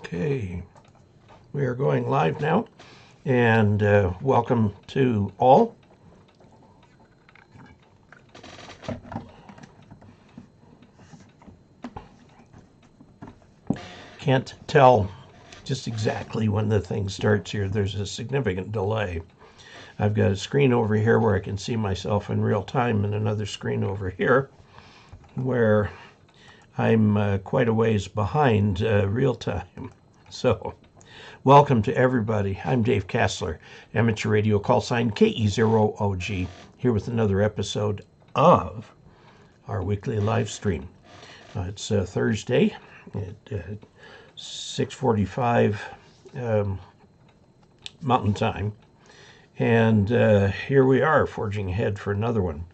Okay, we are going live now, and welcome to all. Can't tell just exactly when the thing starts here. There's a significant delay. I've got a screen over here where I can see myself in real time, and another screen over here where I'm quite a ways behind real time. So, welcome to everybody. I'm Dave Casler, amateur radio call sign KE0OG, here with another episode of our weekly live stream. It's Thursday at 6:45 Mountain Time, and here we are forging ahead for another one.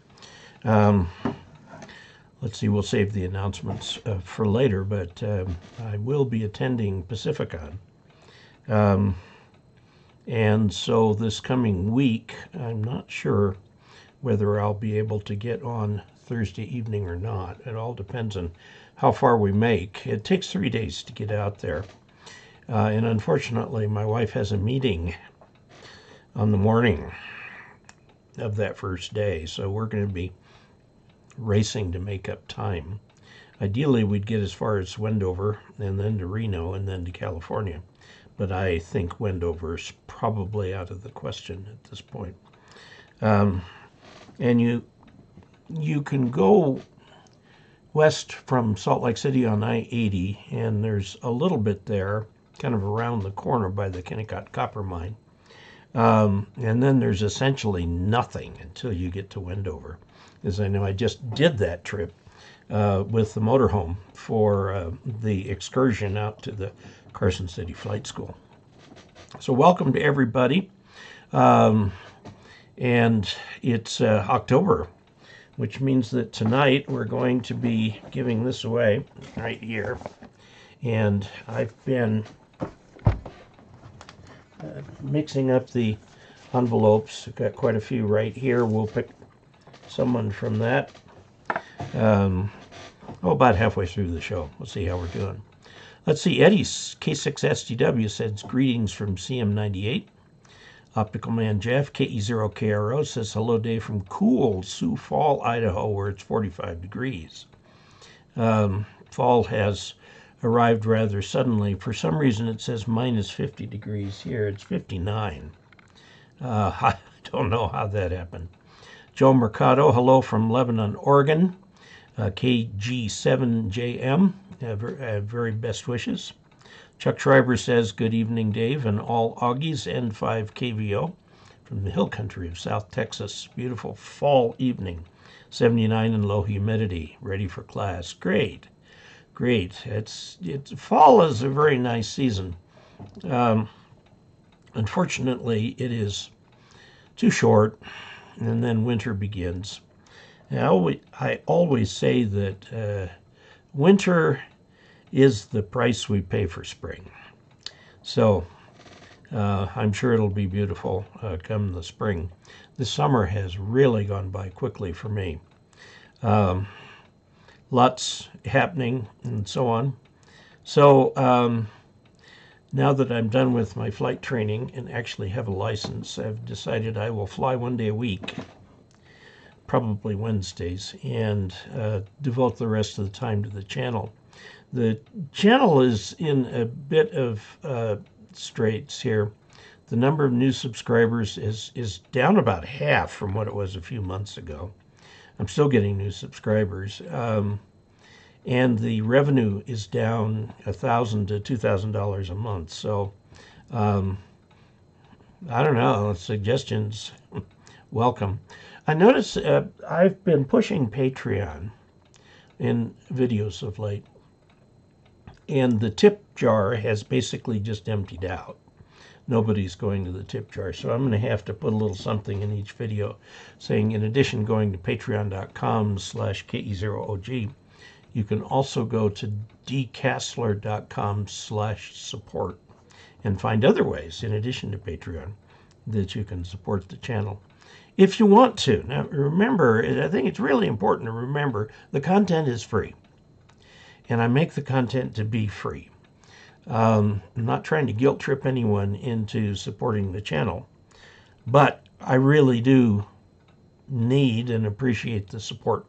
Let's see, we'll save the announcements for later, but I will be attending Pacificon. And so this coming week, I'm not sure whether I'll be able to get on Thursday evening or not. It all depends on how far we make. It takes 3 days to get out there. And unfortunately, my wife has a meeting on the morning of that first day, so we're going to be racing to make up time. Ideally, we'd get as far as Wendover and then to Reno and then to California. But I think Wendover's probably out of the question at this point. And you can go west from Salt Lake City on I-80, and there's a little bit there, kind of around the corner by the Kennecott Copper Mine. And then there's essentially nothing until you get to Wendover. As I know, I just did that trip with the motorhome for the excursion out to the Carson City Flight School. So welcome to everybody. And it's October, which means that tonight we're going to be giving this away right here. And I've been mixing up the envelopes. I've got quite a few right here. We'll pick someone from that. About halfway through the show. We'll see how we're doing. Let's see. Eddie's K6STW says greetings from CM98. Optical Man Jeff, KE0KRO, says hello Dave from cool Sioux Fall, Idaho, where it's 45 degrees. Fall has arrived rather suddenly. For some reason it says minus 50 degrees here. It's 59. I don't know how that happened. Joe Mercado, hello from Lebanon, Oregon. KG7JM, very best wishes. Chuck Schreiber says, good evening, Dave, and all Augies and 5 KVO from the hill country of South Texas. Beautiful fall evening, 79 and low humidity, ready for class. Great, great. Fall is a very nice season. Unfortunately, it is too short, and then winter begins. I always say that winter is the price we pay for spring. So I'm sure it'll be beautiful come the spring. The summer has really gone by quickly for me. Lots happening and so on. So now that I'm done with my flight training and actually have a license, I've decided I will fly 1 day a week, probably Wednesdays, and devote the rest of the time to the channel. The channel is in a bit of straits here. The number of new subscribers is down about half from what it was a few months ago. I'm still getting new subscribers. And the revenue is down $1,000 to $2,000 a month. So, I don't know, suggestions, welcome. I notice I've been pushing Patreon in videos of late, and the tip jar has basically just emptied out. Nobody's going to the tip jar, so I'm going to have to put a little something in each video saying, in addition, going to patreon.com/KE0OG, you can also go to dcasler.com/support and find other ways, in addition to Patreon, that you can support the channel if you want to. Now, remember, I think it's really important to remember the content is free, and I make the content to be free. I'm not trying to guilt trip anyone into supporting the channel, but I really do need and appreciate the support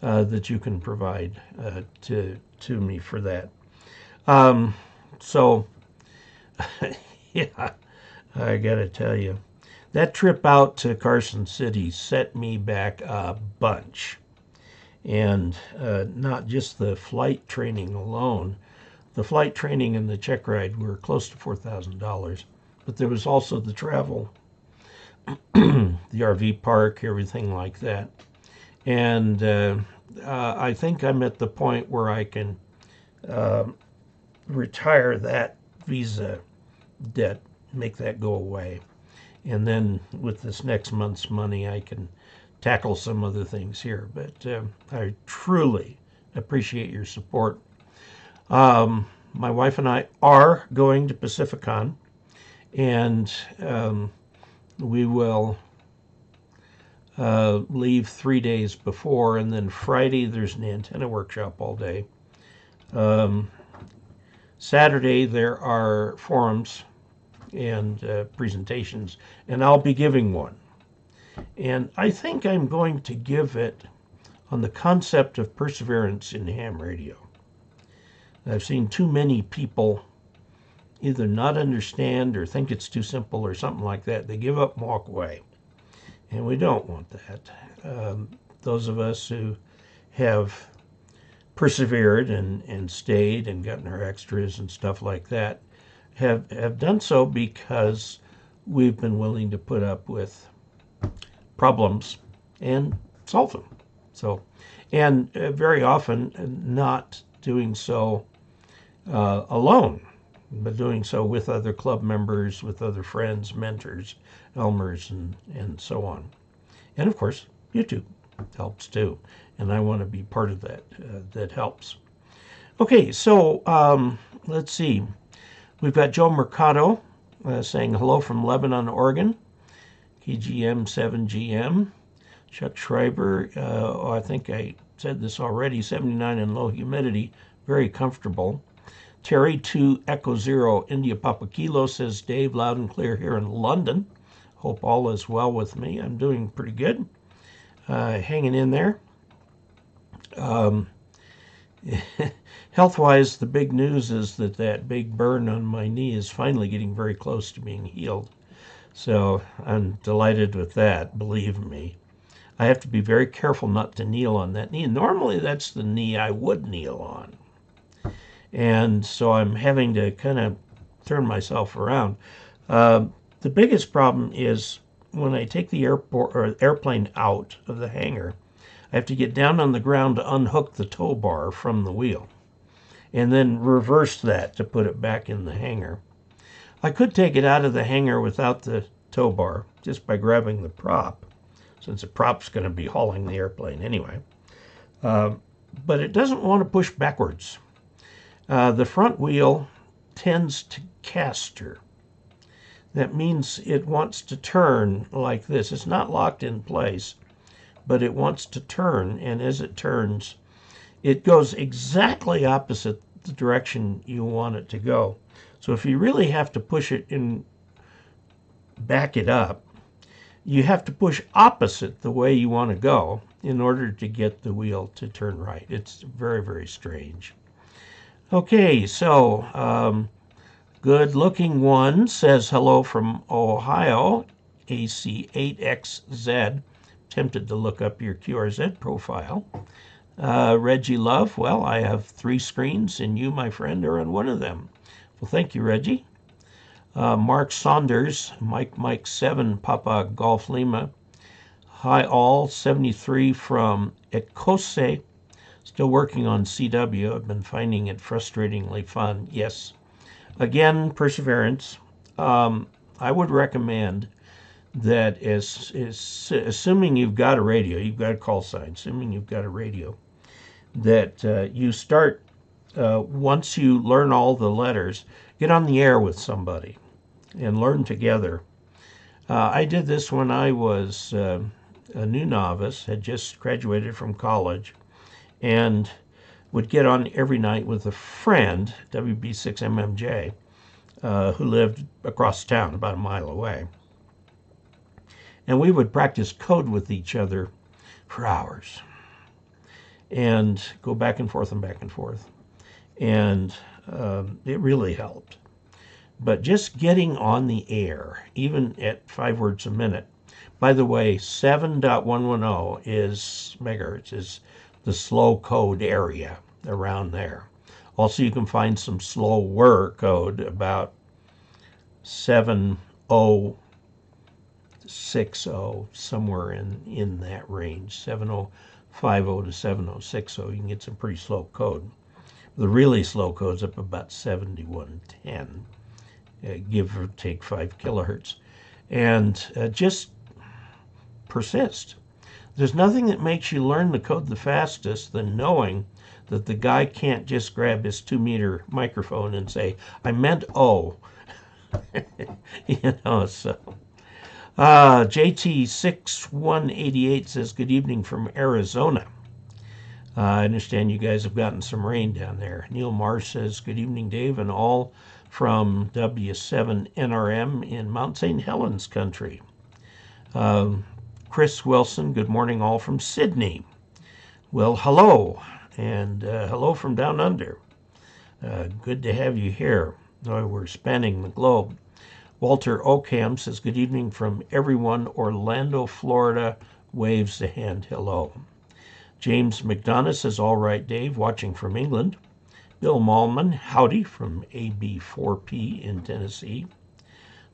that you can provide to me for that. So, yeah, I gotta tell you, that trip out to Carson City set me back a bunch. And not just the flight training alone. The flight training and the check ride were close to $4,000. But there was also the travel, the RV park, everything like that. And I think I'm at the point where I can retire that visa debt, make that go away. And then with this next month's money, I can tackle some other things here. But I truly appreciate your support. My wife and I are going to Pacificon, and we will leave 3 days before, and then Friday there's an antenna workshop all day. Saturday there are forums and presentations, and I'll be giving one. And I think I'm going to give it on the concept of perseverance in ham radio. I've seen too many people either not understand or think it's too simple or something like that. They give up and walk away. And we don't want that. Those of us who have persevered and stayed and gotten our extras and stuff like that have done so because we've been willing to put up with problems and solve them. So, and very often not doing so alone, but doing so with other club members, with other friends, mentors, Elmers, and so on. And of course, YouTube helps too. And I want to be part of that. That helps. Okay, so let's see. We've got Joe Mercado saying hello from Lebanon, Oregon. KGM 7GM. Chuck Schreiber, I think I said this already, 79 in low humidity, very comfortable. Terry 2 Echo 0 India Papa Kilo says, Dave, loud and clear here in London. Hope all is well with me. I'm doing pretty good. Hanging in there. Health-wise, the big news is that big burn on my knee is finally getting very close to being healed. So I'm delighted with that, believe me. I have to be very careful not to kneel on that knee. Normally that's the knee I would kneel on. And so I'm having to kind of turn myself around. The biggest problem is when I take the airplane out of the hangar, I have to get down on the ground to unhook the tow bar from the wheel and then reverse that to put it back in the hangar. I could take it out of the hangar without the tow bar just by grabbing the prop, since the prop's going to be hauling the airplane anyway. But it doesn't want to push backwards. The front wheel tends to caster. That means it wants to turn like this. It's not locked in place, but it wants to turn, and as it turns, it goes exactly opposite the direction you want it to go. So if you really have to push it in, back it up, you have to push opposite the way you want to go in order to get the wheel to turn right. It's very, very strange. Okay, so good looking one says hello from Ohio, AC8XZ. Tempted to look up your QRZ profile. Reggie Love, well, I have 3 screens and you, my friend, are on one of them. Well, thank you, Reggie. Mark Saunders, Mike 7, Papa Golf Lima. Hi all, 73 from Ekose. Still working on CW. I've been finding it frustratingly fun. Yes. Again, perseverance. I would recommend that assuming you've got a radio, you've got a call sign, assuming you've got a radio, that you start, once you learn all the letters, get on the air with somebody and learn together. I did this when I was a new novice, had just graduated from college, and would get on every night with a friend, WB6MMJ, who lived across town, about a mile away. And we would practice code with each other for hours and go back and forth and back and forth. And it really helped. But just getting on the air, even at 5 words a minute. By the way, 7.110 is megahertz, is the slow code area around there. Also, you can find some slower code about 7060, somewhere in that range, 7050 to 7060. You can get some pretty slow code. The really slow code's up about 7110, give or take 5 kilohertz. And just persist. There's nothing that makes you learn the code the fastest than knowing that the guy can't just grab his 2-meter microphone and say, I meant O. So. JT6188 says, good evening from Arizona. I understand you guys have gotten some rain down there. Neil Marsh says, good evening, Dave, and all from W7NRM in Mount St. Helens country. Chris Wilson, good morning, all from Sydney. Well, hello, and hello from down under. Good to have you here. We're spanning the globe. Walter Ockham says, good evening from everyone. Orlando, Florida, waves a hand hello. James McDonough says, all right, Dave, watching from England. Bill Malman, howdy from AB4P in Tennessee.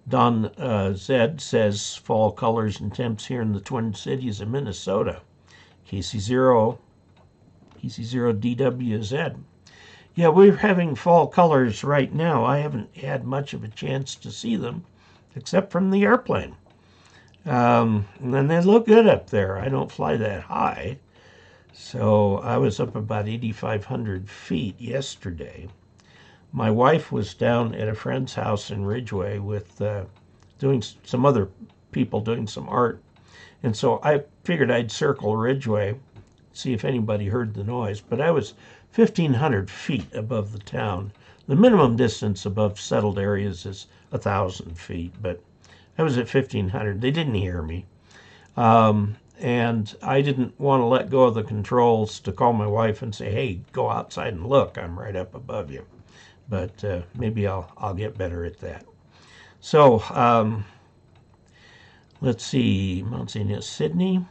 Don Zed says, fall colors and temps here in the Twin Cities of Minnesota. KC0DWZ. Yeah, we're having fall colors right now. I haven't had much of a chance to see them, except from the airplane. And they look good up there. I don't fly that high. So I was up about 8,500 feet yesterday. My wife was down at a friend's house in Ridgeway with doing some other people doing some art. And so I figured I'd circle Ridgeway, see if anybody heard the noise. But I was 1,500 feet above the town. The minimum distance above settled areas is 1,000 feet, but I was at 1,500. They didn't hear me. And I didn't want to let go of the controls to call my wife and say, hey, go outside and look. I'm right up above you. But maybe I'll get better at that. So let's see. Mount St. Sydney.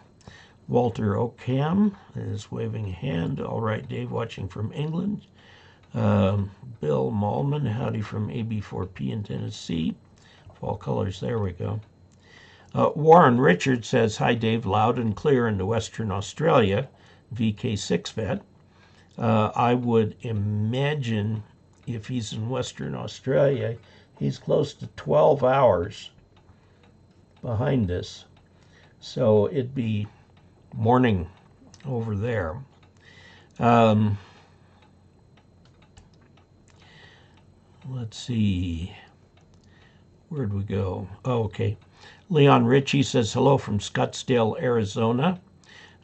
Walter Ockham is waving a hand. All right, Dave, watching from England. Bill Malman, howdy from AB4P in Tennessee. Fall colors, there we go. Warren Richard says, hi, Dave, loud and clear into Western Australia, VK6 vet. I would imagine if he's in Western Australia, he's close to 12 hours behind us. So it'd be morning over there. Let's see. Where'd we go? Oh, okay. Leon Ritchie says, hello from Scottsdale, Arizona.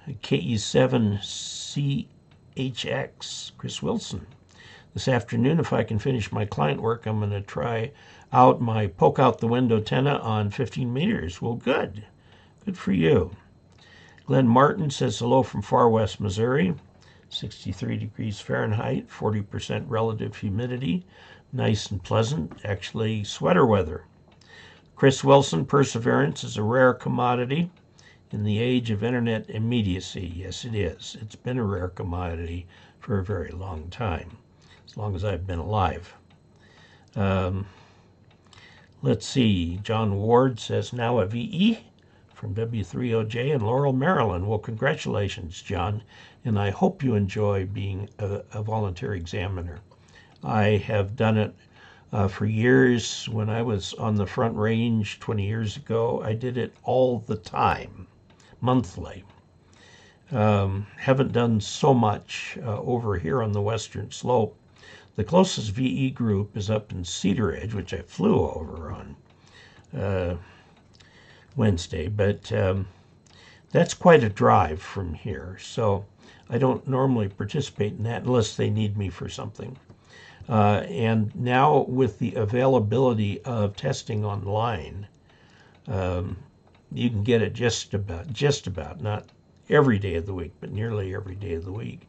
KE7CHX, Chris Wilson. This afternoon, if I can finish my client work, I'm going to try out my poke out the window antenna on 15 meters. Well, good. Good for you. Glenn Martin says, hello from far west Missouri. 63 degrees Fahrenheit, 40% relative humidity. Nice and pleasant, actually sweater weather. Chris Wilson, perseverance is a rare commodity in the age of internet immediacy. Yes, it is. It's been a rare commodity for a very long time, as long as I've been alive. Let's see. John Ward says, now a VE from W3OJ in Laurel, Maryland. Well, congratulations, John, and I hope you enjoy being a volunteer examiner. I have done it for years. When I was on the Front Range 20 years ago, I did it all the time, monthly. Haven't done so much over here on the Western Slope. The closest VE group is up in Cedar Edge, which I flew over on Wednesday, but that's quite a drive from here. So I don't normally participate in that unless they need me for something. And now with the availability of testing online, you can get it just about, not every day of the week, but nearly every day of the week.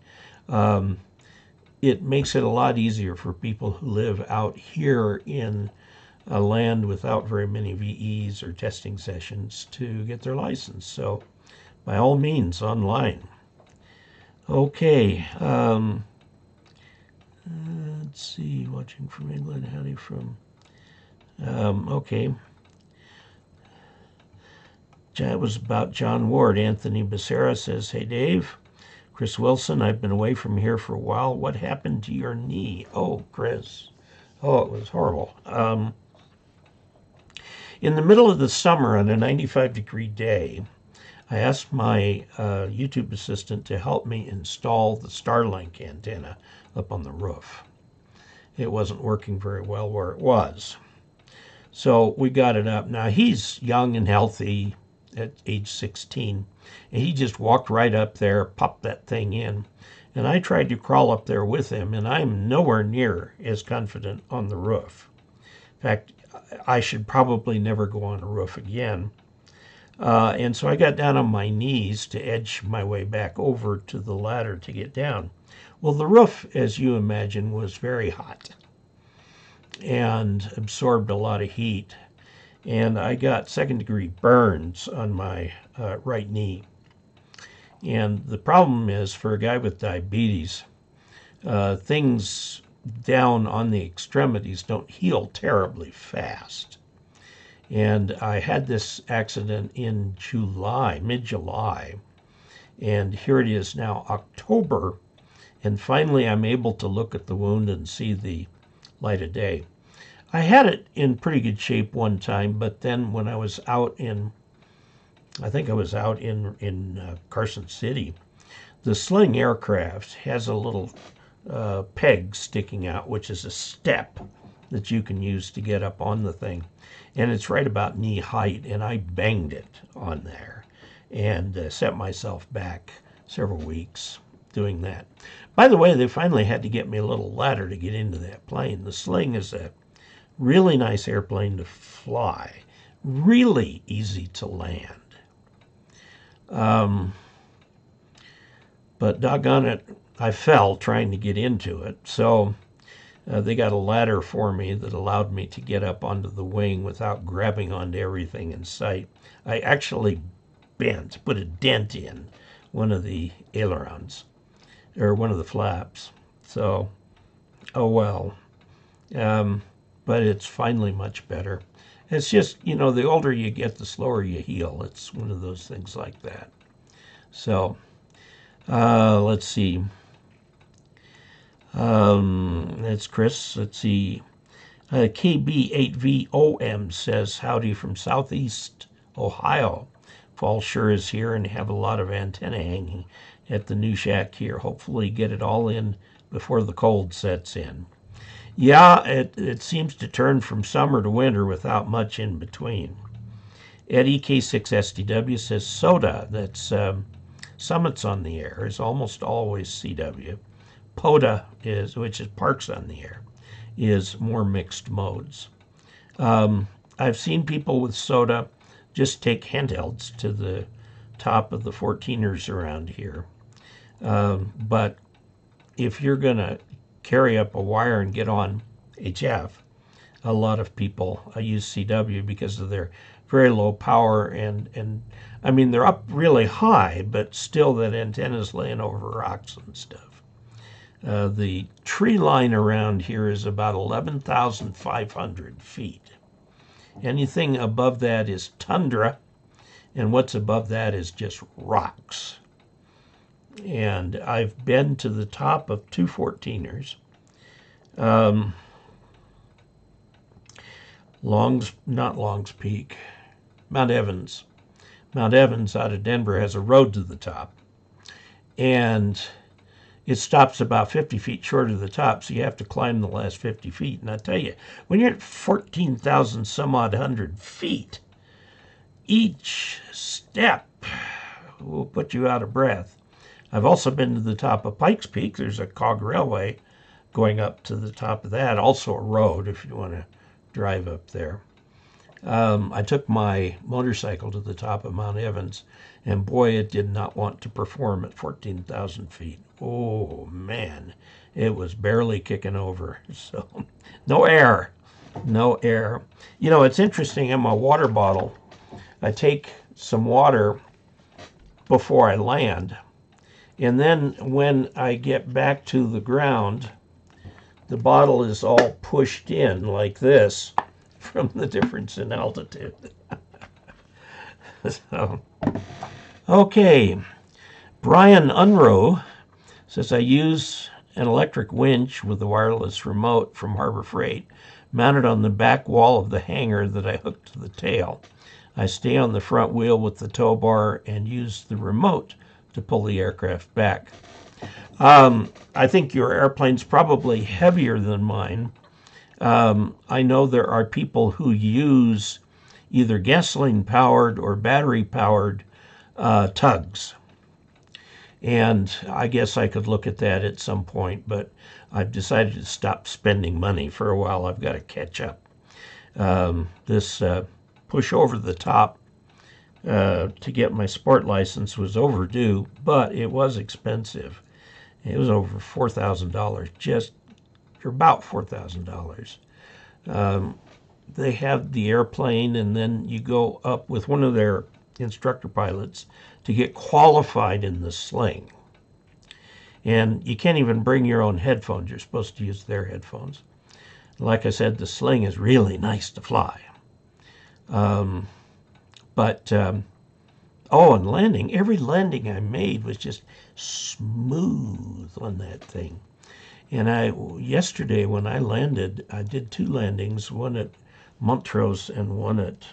It makes it a lot easier for people who live out here in a land without very many VEs or testing sessions to get their license. So by all means, online. Okay. Let's see, watching from England, howdy from, okay. That was about John Ward. Anthony Becerra says, hey, Dave. Chris Wilson, I've been away from here for a while. What happened to your knee? Oh, Chris. Oh, it was horrible. In the middle of the summer on a 95-degree day, I asked my YouTube assistant to help me install the Starlink antenna up on the roof. It wasn't working very well where it was. So we got it up. Now, he's young and healthy at age 16. And he just walked right up there, popped that thing in. And I tried to crawl up there with him, and I'm nowhere near as confident on the roof. In fact, I should probably never go on a roof again. And so I got down on my knees to edge my way back over to the ladder to get down. Well, the roof, as you imagine, was very hot and absorbed a lot of heat. And I got second-degree burns on my right knee. And the problem is, for a guy with diabetes, things down on the extremities don't heal terribly fast. And I had this accident in July, mid-July, and here it is now October, and finally I'm able to look at the wound and see the light of day. I had it in pretty good shape one time, but then when I was out in, I think I was out in Carson City, the Sling aircraft has a little peg sticking out, which is a step that you can use to get up on the thing. And it's right about knee height, and I banged it on there and set myself back several weeks doing that. By the way, they finally had to get me a little ladder to get into that plane. The Sling is a really nice airplane to fly, really easy to land. But doggone it, I fell trying to get into it. So they got a ladder for me that allowed me to get up onto the wing without grabbing onto everything in sight. I actually put a dent in one of the ailerons, or one of the flaps. So, oh well. But it's finally much better. It's just, you know, the older you get, the slower you heal. It's one of those things like that. So, let's see. That's Chris. Let's see. KE0OG says, howdy from Southeast Ohio. Fall sure is here and have a lot of antenna hanging at the new shack here. Hopefully get it all in before the cold sets in. Yeah, it seems to turn from summer to winter without much in between. Eddie K6SDW says soda, that's Summits on the Air, is almost always CW. POTA is, which is Parks on the Air, is more mixed modes. I've seen people with soda just take handhelds to the top of the 14ers around here. But if you're going to carry up a wire and get on HF, a lot of people use CW because of their very low power and I mean, they're up really high, but still that antenna's laying over rocks and stuff. The tree line around here is about 11,500 feet. Anything above that is tundra, and what's above that is just rocks. And I've been to the top of two 14ers. Not Long's Peak, Mount Evans. Mount Evans out of Denver has a road to the top. And it stops about 50 feet short of the top, so you have to climb the last 50 feet. And I tell you, when you're at 14,000 some odd hundred feet, each step will put you out of breath. I've also been to the top of Pikes Peak. There's a cog railway going up to the top of that, also a road if you want to drive up there. I took my motorcycle to the top of Mount Evans, and boy, it did not want to perform at 14,000 feet. Oh, man, it was barely kicking over. So, no air, no air. You know, it's interesting, in my water bottle, I take some water before I land, and then when I get back to the ground, the bottle is all pushed in like this from the difference in altitude. So, okay, Brian Unrow says, I use an electric winch with a wireless remote from Harbor Freight mounted on the back wall of the hangar that I hooked to the tail. I stay on the front wheel with the tow bar and use the remote to pull the aircraft back. I think your airplane's probably heavier than mine. I know there are people who use either gasoline-powered or battery-powered tugs. And I guess I could look at that at some point, but I've decided to stop spending money for a while. I've got to catch up. This push over the top to get my sport license was overdue, but it was expensive. It was over $4,000, just for about $4,000. They have the airplane, and then you go up with one of their instructor pilots to get qualified in the sling. And you can't even bring your own headphones. You're supposed to use their headphones. Like I said, the sling is really nice to fly. Oh, and landing. Every landing I made was just smooth on that thing. And yesterday when I landed, I did 2 landings, one at Montrose and one at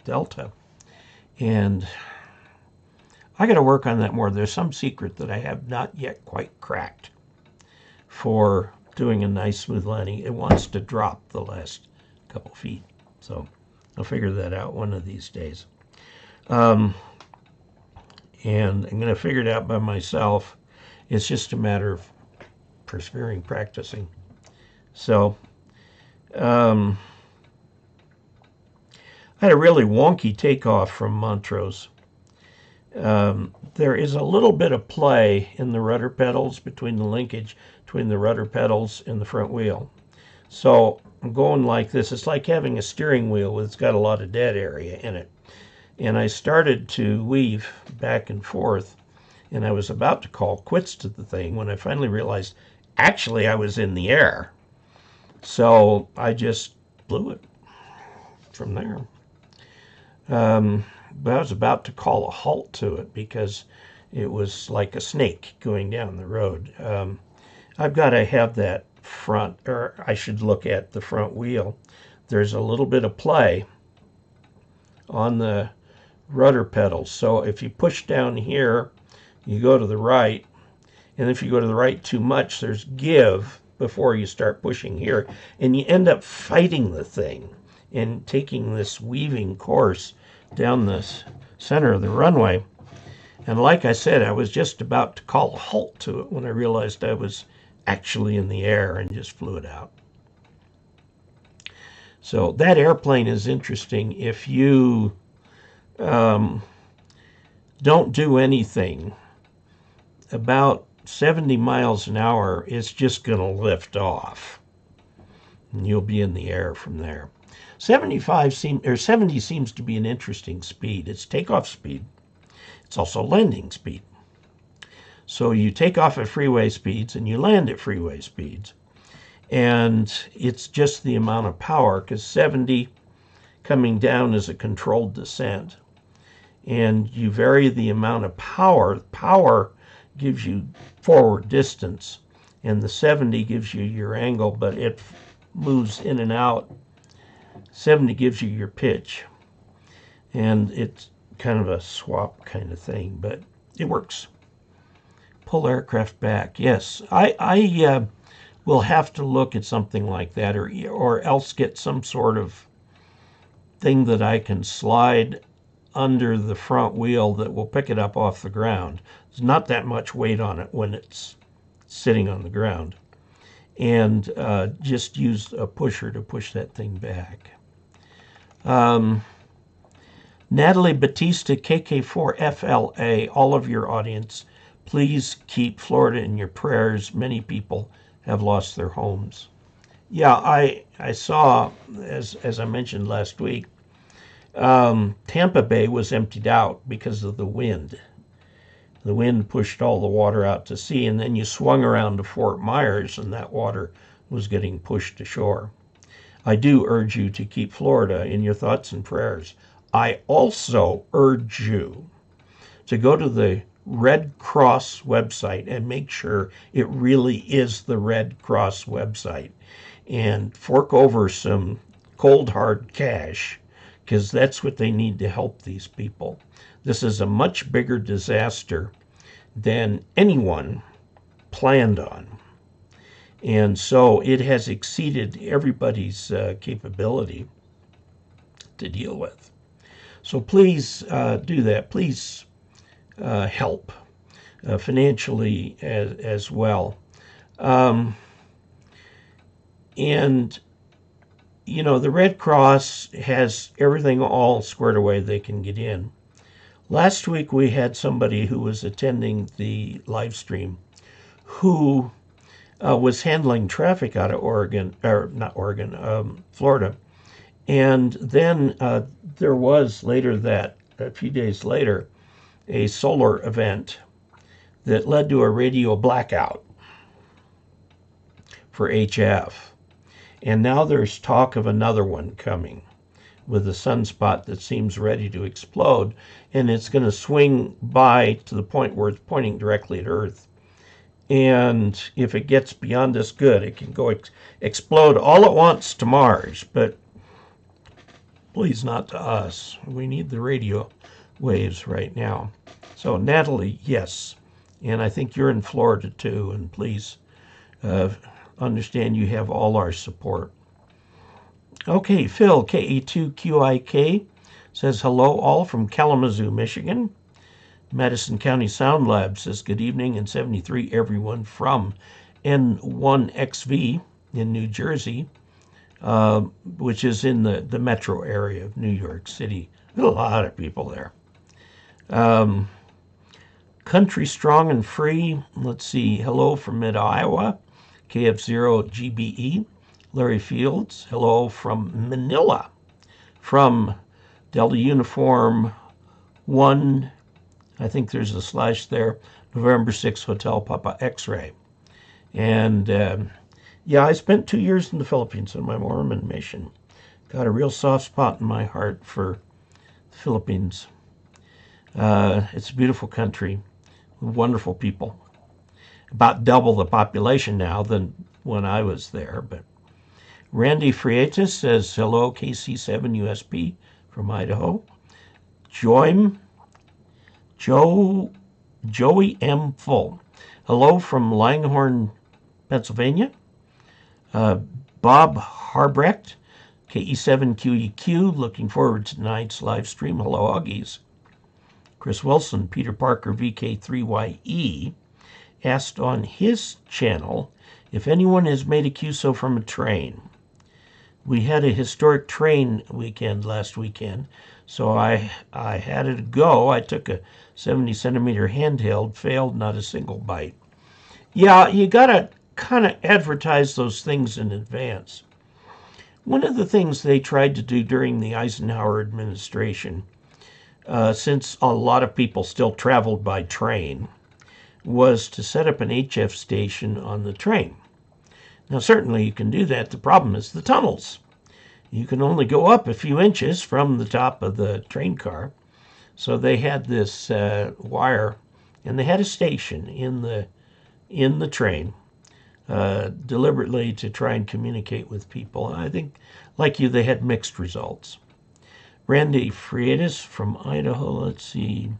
Delta. And I got to work on that more. There's some secret that I have not yet quite cracked for doing a nice smooth landing. It wants to drop the last couple feet. So I'll figure that out one of these days. And I'm going to figure it out by myself. It's just a matter of persevering, practicing. So I had a really wonky takeoff from Montrose. There is a little bit of play in the rudder pedals, between the linkage between the rudder pedals and the front wheel. So I'm going like this. It's like having a steering wheel that's got a lot of dead area in it. And I started to weave back and forth, and I was about to call quits to the thing when I finally realized actually I was in the air. So I just blew it from there. But I was about to call a halt to it because it was like a snake going down the road. I've got to have that front, or I should look at the front wheel. There's a little bit of play on the rudder pedals. So if you push down here, you go to the right, and if you go to the right too much, there's give before you start pushing here, and you end up fighting the thing and taking this weaving course down the center of the runway. And like I said, I was just about to call a halt to it when I realized I was actually in the air and just flew it out. So that airplane is interesting. If you don't do anything, about 70 miles an hour, it's just going to lift off, and you'll be in the air from there. 70 seems to be an interesting speed. It's takeoff speed. It's also landing speed. So you take off at freeway speeds and you land at freeway speeds. And it's just the amount of power, because 70 coming down is a controlled descent. And you vary the amount of power. Power gives you forward distance, and the 70 gives you your angle, but it moves in and out. 70 gives you your pitch, and it's kind of a swap kind of thing, but it works. Pull aircraft back. Yes, I will have to look at something like that, or else get some sort of thing that I can slide under the front wheel that will pick it up off the ground. There's not that much weight on it when it's sitting on the ground. And just use a pusher to push that thing back. Natalie Batista, KK4FLA, all of your audience, please keep Florida in your prayers. Many people have lost their homes. Yeah, I saw, as I mentioned last week, Tampa Bay was emptied out because of the wind. The wind pushed all the water out to sea, and then you swung around to Fort Myers, and that water was getting pushed to shore. I do urge you to keep Florida in your thoughts and prayers. I also urge you to go to the Red Cross website and make sure it really is the Red Cross website, and fork over some cold hard cash, because that's what they need to help these people. This is a much bigger disaster than anyone planned on. And so it has exceeded everybody's capability to deal with. So please do that. Please help financially as well. And, you know, the Red Cross has everything all squared away they can get in. Last week we had somebody who was attending the live stream who was handling traffic out of Florida. And then there was a few days later, a solar event that led to a radio blackout for HF. And now there's talk of another one coming with a sunspot that seems ready to explode, and it's going to swing by to the point where it's pointing directly at Earth. And if it gets beyond this good, it can go explode all at once to Mars, but please not to us. We need the radio waves right now. So Natalie, yes, and I think you're in Florida too, and please understand you have all our support. Okay, Phil, KE0OG, says hello all from Kalamazoo, Michigan. Madison County Sound Lab says good evening, and 73 everyone from N1XV in New Jersey, which is in the metro area of New York City. There's a lot of people there. Country Strong and Free, let's see, hello from Mid-Iowa, KF0GBE. Larry Fields, hello from Manila, from Delta Uniform 1, I think there's a slash there, November 6 Hotel Papa X-Ray. And yeah, I spent 2 years in the Philippines on my Mormon mission. Got a real soft spot in my heart for the Philippines. It's a beautiful country with wonderful people. About double the population now than when I was there, but Randy Frietas says, hello, KC7USP from Idaho. Joey M. Full, hello from Langhorne, Pennsylvania. Bob Harbrecht, KE7QEQ, looking forward to tonight's live stream. Hello, Augies. Chris Wilson, Peter Parker, VK3YE, asked on his channel if anyone has made a QSO from a train. We had a historic train weekend last weekend, so I had it a go. I took a 70-centimeter handheld, failed, not a single bite. Yeah, you got to kind of advertise those things in advance. One of the things they tried to do during the Eisenhower administration, since a lot of people still traveled by train, was to set up an HF station on the train. Now, certainly you can do that. The problem is the tunnels. You can only go up a few inches from the top of the train car. So they had this wire, and they had a station in the train, deliberately to try and communicate with people. I think, like you, they had mixed results. Randy Friedas from Idaho, let's see.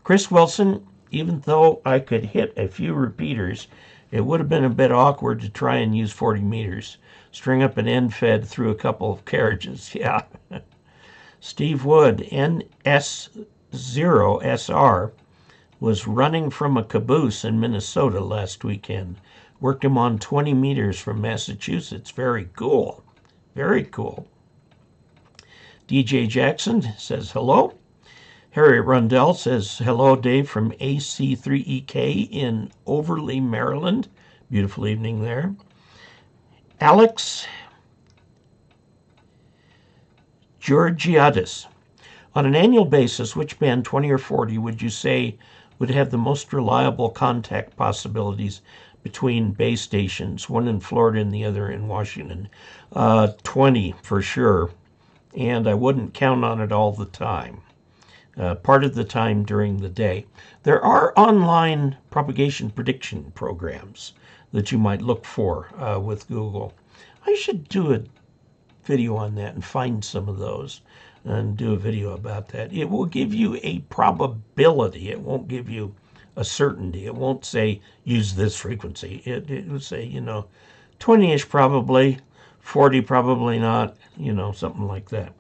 Chris Wilson, even though I could hit a few repeaters, it would have been a bit awkward to try and use 40 meters. String up an end fed through a couple of carriages. Yeah. Steve Wood, NS0SR, was running from a caboose in Minnesota last weekend. Worked him on 20 meters from Massachusetts. Very cool. Very cool. DJ Jackson says hello. Harriet Rundell says hello, Dave, from AC3EK in Overley, Maryland. Beautiful evening there. Alex Georgiadis. On an annual basis, which band, 20 or 40, would you say would have the most reliable contact possibilities between base stations, one in Florida and the other in Washington? 20 for sure, and I wouldn't count on it all the time. Part of the time during the day. There are online propagation prediction programs that you might look for with Google. I should do a video on that and find some of those and do a video about that. It will give you a probability. It won't give you a certainty. It won't say use this frequency. It will say, 20-ish probably, 40 probably not, something like that.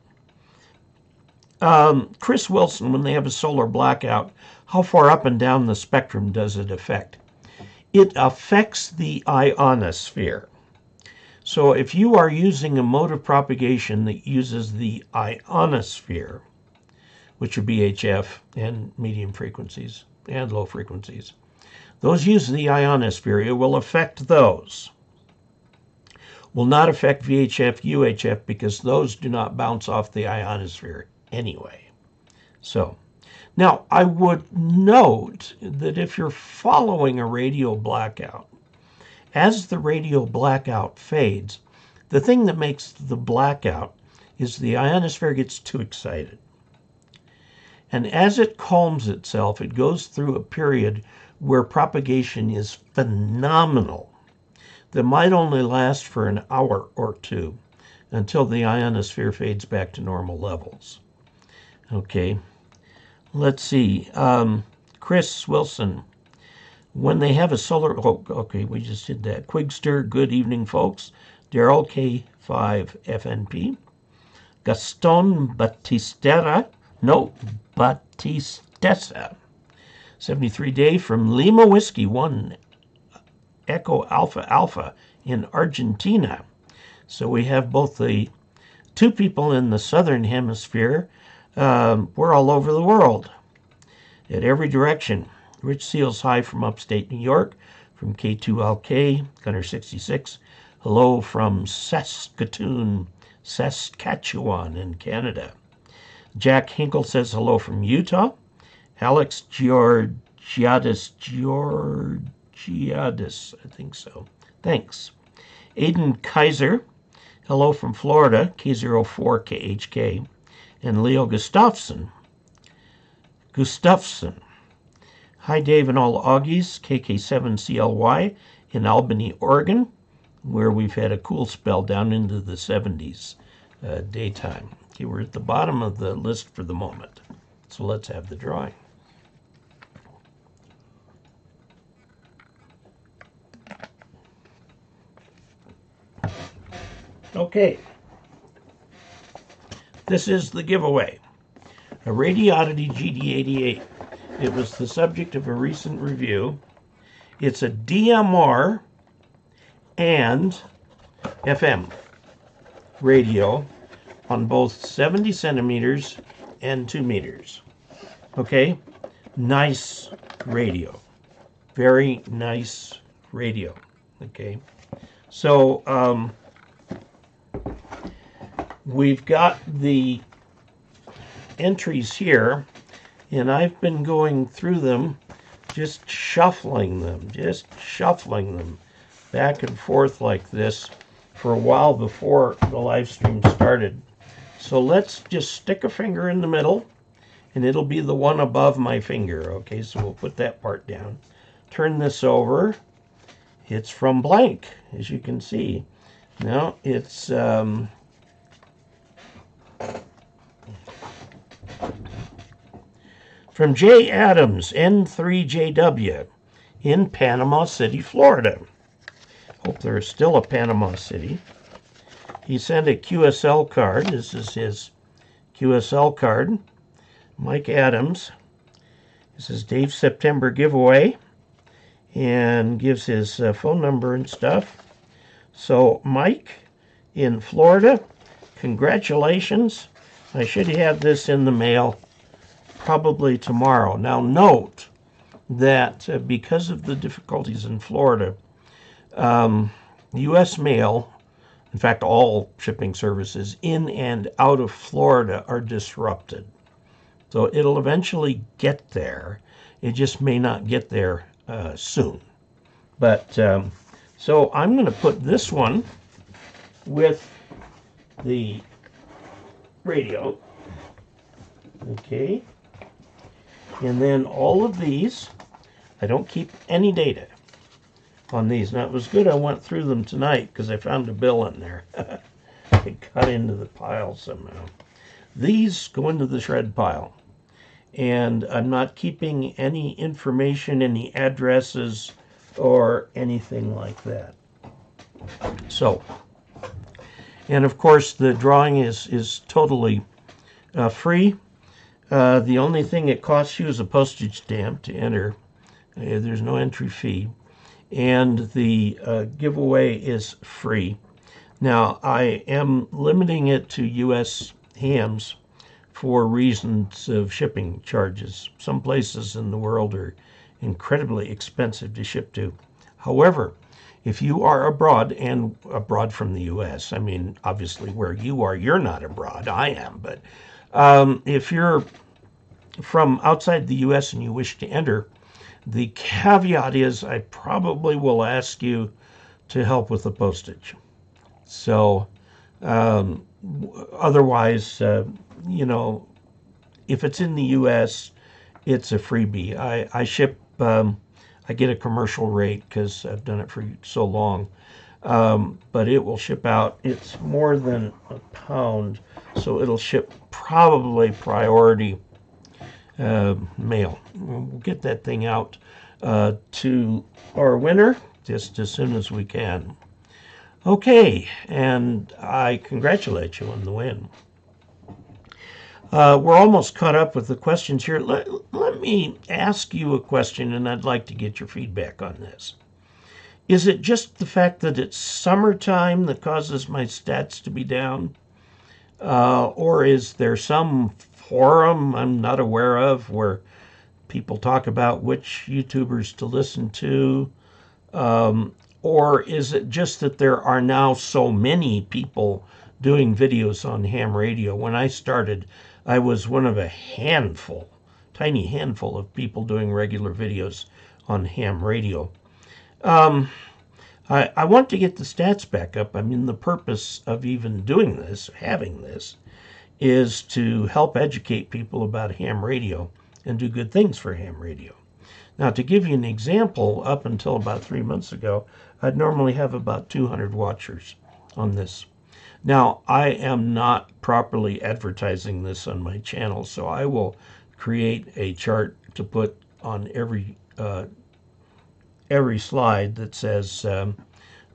Chris Wilson, when they have a solar blackout, how far up and down the spectrum does it affect? It affects the ionosphere. So if you are using a mode of propagation that uses the ionosphere, which are VHF and medium frequencies and low frequencies, those use the ionosphere. It will affect those. Will not affect VHF, UHF, because those do not bounce off the ionosphere anyway. So, now I would note that if you're following a radio blackout, as the radio blackout fades, the thing that makes the blackout is the ionosphere gets too excited. And as it calms itself, it goes through a period where propagation is phenomenal that might only last for an hour or two until the ionosphere fades back to normal levels. Okay, let's see. Chris Wilson, when they have a solar... Oh, okay, we just did that. Quigster, good evening, folks. Daryl, K5FNP. Gaston Batistera. No, Batistessa. 73 Day from Lima Whiskey 1 Echo Alpha Alpha in Argentina. So we have both the two people in the southern hemisphere. We're all over the world, at every direction. Rich Seals, hi from upstate New York, from K2LK, Gunner 66. Hello from Saskatoon, Saskatchewan in Canada. Jack Hinkle says hello from Utah. Alex Georgiadis, I think so. Thanks. Aiden Kaiser, hello from Florida, K04KHK. And Leo Gustafson. Hi, Dave and all Augies, KK7CLY in Albany, Oregon, where we've had a cool spell down into the 70s daytime. Okay, we're at the bottom of the list for the moment. So let's have the drawing. Okay. This is the giveaway, a Radioddity GD88. It was the subject of a recent review. It's a DMR and FM radio on both 70 centimeters and 2 meters. Okay, nice radio, very nice radio. Okay, so we've got the entries here, and I've been going through them, just shuffling them back and forth like this for a while before the live stream started. So let's just stick a finger in the middle, and it'll be the one above my finger. Okay, so we'll put that part down. Turn this over. It's from blank, as you can see. Now it's from J. Adams, N3JW, in Panama City, Florida. Hope there's still a Panama City. He sent a QSL card. This is his QSL card. Mike Adams. This is Dave's September giveaway, and gives his phone number and stuff. So Mike in Florida, congratulations. I should have this in the mail probably tomorrow. Now note that because of the difficulties in Florida, U.S. mail, in fact all shipping services in and out of Florida are disrupted. So it'll eventually get there. It just may not get there soon. But so I'm going to put this one with the radio. Okay. And then all of these, I don't keep any data on these. Now it was good I went through them tonight because I found a bill in there. It got into the pile somehow. These go into the shred pile. And I'm not keeping any information, any addresses, or anything like that. So, and of course the drawing is totally free. The only thing it costs you is a postage stamp to enter. There's no entry fee. And the giveaway is free. Now, I am limiting it to U.S. hams for reasons of shipping charges. Some places in the world are incredibly expensive to ship to. However, if you are abroad, and abroad from the U.S., I mean, obviously where you are, you're not abroad, I am, but if you're from outside the U.S. and you wish to enter, the caveat is I probably will ask you to help with the postage. So otherwise, you know, if it's in the U.S., it's a freebie. I ship, I get a commercial rate because I've done it for so long, but it will ship out. It's more than a pound, so it'll ship probably priority mail. We'll get that thing out to our winner just as soon as we can. Okay, and I congratulate you on the win. We're almost caught up with the questions here. Let me ask you a question, and I'd like to get your feedback on this. Is it just the fact that it's summertime that causes my stats to be down? Or is there some forum I'm not aware of where people talk about which YouTubers to listen to? Or is it just that there are now so many people doing videos on ham radio? When I started, I was one of a handful, tiny handful of people doing regular videos on ham radio. I want to get the stats back up. I mean, the purpose of even doing this, having this, is to help educate people about ham radio and do good things for ham radio. Now, to give you an example, up until about 3 months ago, I'd normally have about 200 watchers on this. Now, I am not properly advertising this on my channel, so I will create a chart to put on every slide that says,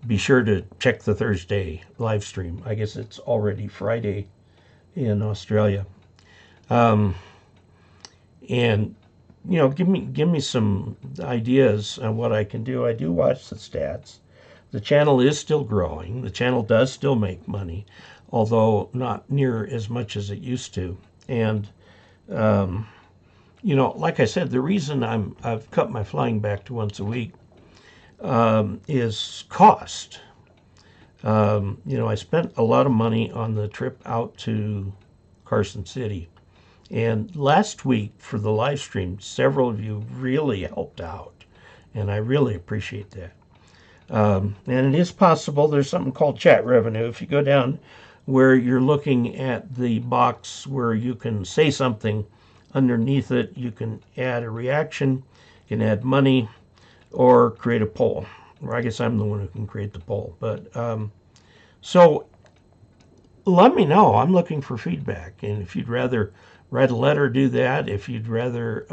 be sure to check the Thursday live stream. I guess it's already Friday in Australia. And, you know, give me some ideas on what I can do. I do watch the stats. The channel is still growing. The channel does still make money, although not near as much as it used to. And, you know, like I said, the reason I've cut my flying back to once a week is cost. You know, I spent a lot of money on the trip out to Carson City. And last week for the live stream, several of you really helped out, and I really appreciate that. And it is possible, there's something called chat revenue. If you go down where you're looking at the box where you can say something, underneath it you can add a reaction, you can add money, or create a poll. Or I guess I'm the one who can create the poll. But so let me know. I'm looking for feedback, and if you'd rather write a letter, do that. If you'd rather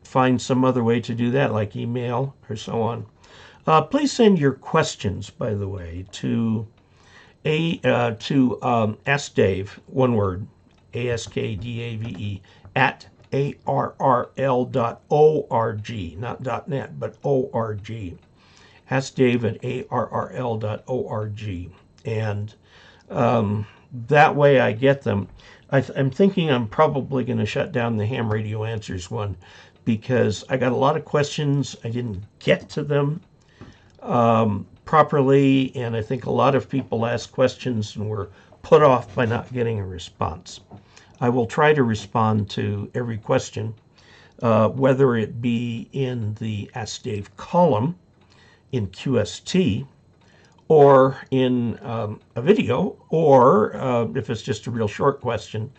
find some other way to do that, like email or so on. Please send your questions, by the way, to Ask Dave, one word, ASKDAVE, at ARRL.org, not .net, but .org. Ask Dave at ARRL.org. And that way I get them. I'm thinking I'm probably going to shut down the Ham Radio Answers one because I got a lot of questions. I didn't get to them properly, and I think a lot of people asked questions and were put off by not getting a response. I will try to respond to every question, whether it be in the Ask Dave column in QST, or in a video, or if it's just a real short question,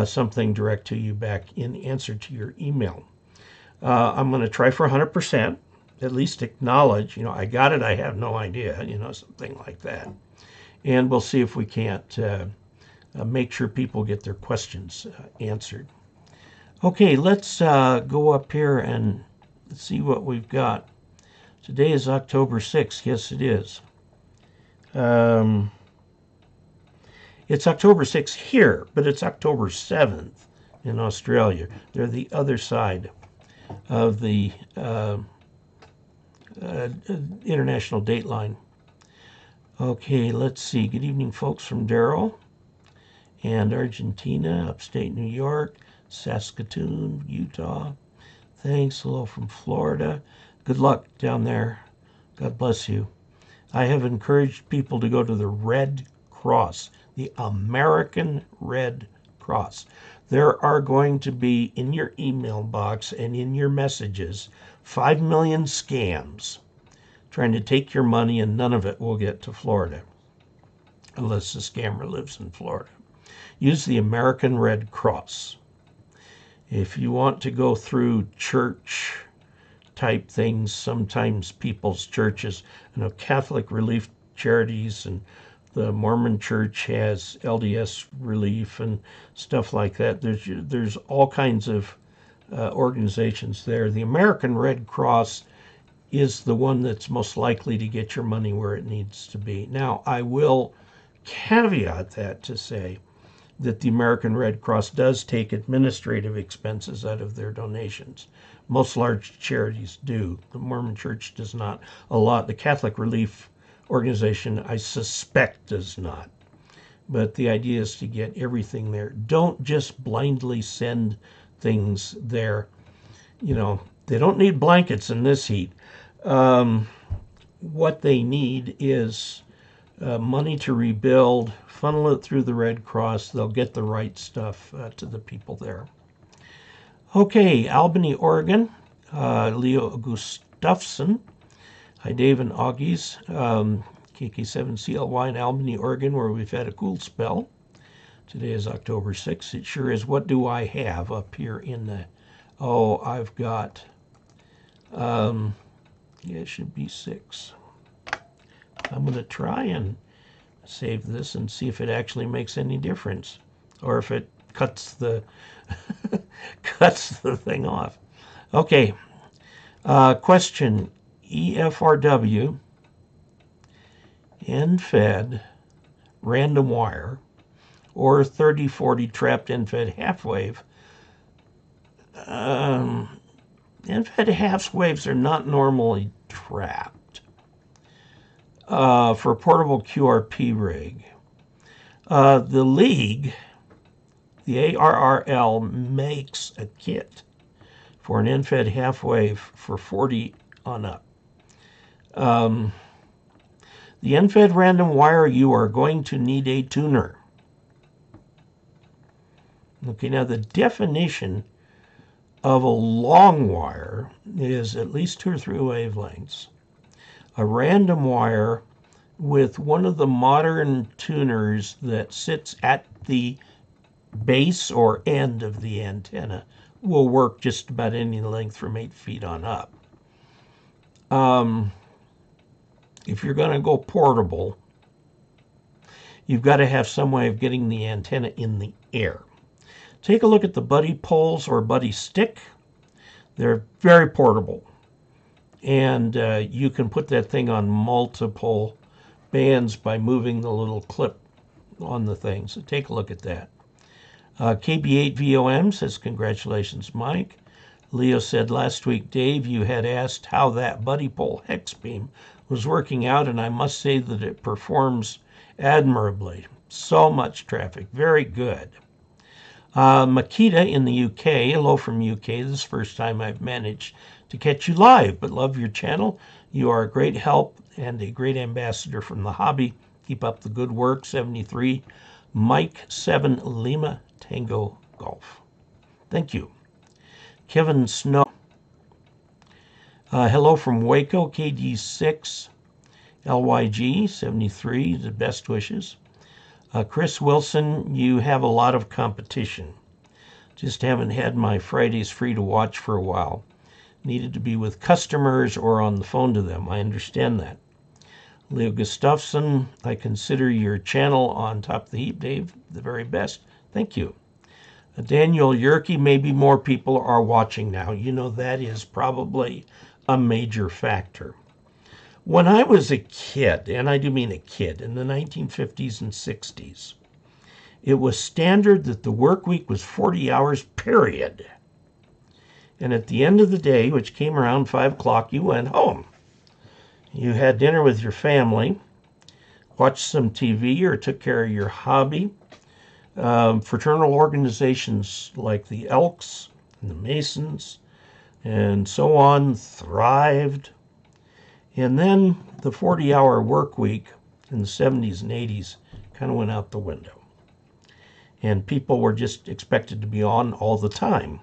something direct to you back in answer to your email. I'm going to try for 100%, at least acknowledge, I got it, I have no idea, something like that. And we'll see if we can't make sure people get their questions answered. Okay, let's go up here and see what we've got. Today is October 6th. Yes, it is. It's October 6th here, but it's October 7th in Australia. They're the other side of the international date line. Okay, let's see. Good evening, folks, from Darrell and Argentina, upstate New York, Saskatoon, Utah. Thanks. Hello from Florida. Good luck down there. God bless you. I have encouraged people to go to the Red Cross, the American Red Cross. There are going to be in your email box and in your messages 5 million scams trying to take your money, and none of it will get to Florida unless the scammer lives in Florida. Use the American Red Cross. If you want to go through church type things, sometimes people's churches, Catholic Relief Charities and the Mormon Church has LDS Relief and stuff like that. There's all kinds of organizations there. The American Red Cross is the one that's most likely to get your money where it needs to be. Now, I will caveat that to say that the American Red Cross does take administrative expenses out of their donations. Most large charities do. The Mormon Church does not. A lot. The Catholic Relief Organization, I suspect, does not. But the idea is to get everything there. Don't just blindly send things there. They don't need blankets in this heat. What they need is money to rebuild, funnel it through the Red Cross. They'll get the right stuff to the people there. Okay, Albany, Oregon, Leo Gustafson. Hi, Dave and Augies. KK7CLY in Albany, Oregon, where we've had a cool spell. Today is October 6th. It sure is. What do I have up here in the... Oh, I've got... it should be 6. I'm going to try and save this and see if it actually makes any difference, or if it cuts the cuts the thing off. Okay. Question: EFRW, end-fed, random wire, or 3040 trapped end-fed half wave. End-fed half waves are not normally trapped for a portable QRP rig. The League, the ARRL, makes a kit for an end-fed half wave for 40 on up. The end-fed random wire, you are going to need a tuner. Okay, now the definition of a long wire is at least 2 or 3 wavelengths. A random wire with one of the modern tuners that sits at the base or end of the antenna will work just about any length from 8 feet on up. If you're going to go portable, you've got to have some way of getting the antenna in the air. Take a look at the buddy poles or buddy stick. They're very portable. And you can put that thing on multiple bands by moving the little clip on the thing. So take a look at that. KB8VOM says, congratulations, Mike. Leo said, last week, Dave, you had asked how that buddy pole hex beam was working out, and I must say that it performs admirably. So much traffic. Very good. Makita in the UK, hello from UK. This is the first time I've managed to catch you live, but love your channel. You are a great help and a great ambassador from the hobby. Keep up the good work. 73, Mike 7 Lima Tango Golf. Thank you. Kevin Snow. Hello from Waco, KD6, LYG 73, the best wishes. Chris Wilson, you have a lot of competition. Just haven't had my Fridays free to watch for a while. Needed to be with customers or on the phone to them. I understand that. Leo Gustafson, I consider your channel on Top of the Heap, Dave, the very best. Thank you. Daniel Yerke, maybe more people are watching now. You know, that is probably a major factor. When I was a kid, and I do mean a kid, in the 1950s and 60s, it was standard that the work week was 40 hours, period. And at the end of the day, which came around 5 o'clock, you went home. You had dinner with your family, watched some TV, or took care of your hobby. Fraternal organizations like the Elks and the Masons and so on thrived. And then the 40-hour work week in the 70s and 80s kind of went out the window. And people were just expected to be on all the time,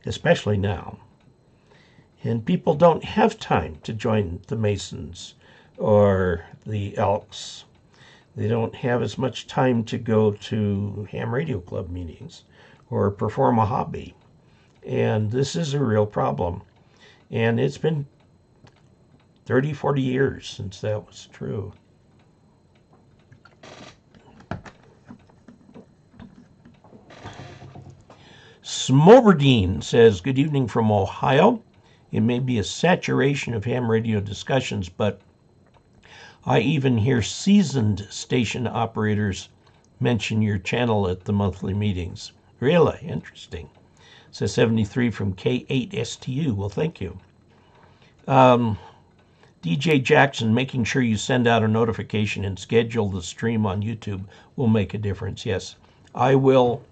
especially now. And people don't have time to join the Masons or the Elks. They don't have as much time to go to ham radio club meetings or perform a hobby. And this is a real problem. And it's been 30, 40 years since that was true. Smoberdine says, good evening from Ohio. It may be a saturation of ham radio discussions, but I even hear seasoned station operators mention your channel at the monthly meetings. Really? Interesting. Says 73 from K8STU. Well, thank you. DJ Jackson, making sure you send out a notification and schedule the stream on YouTube will make a difference. Yes, I will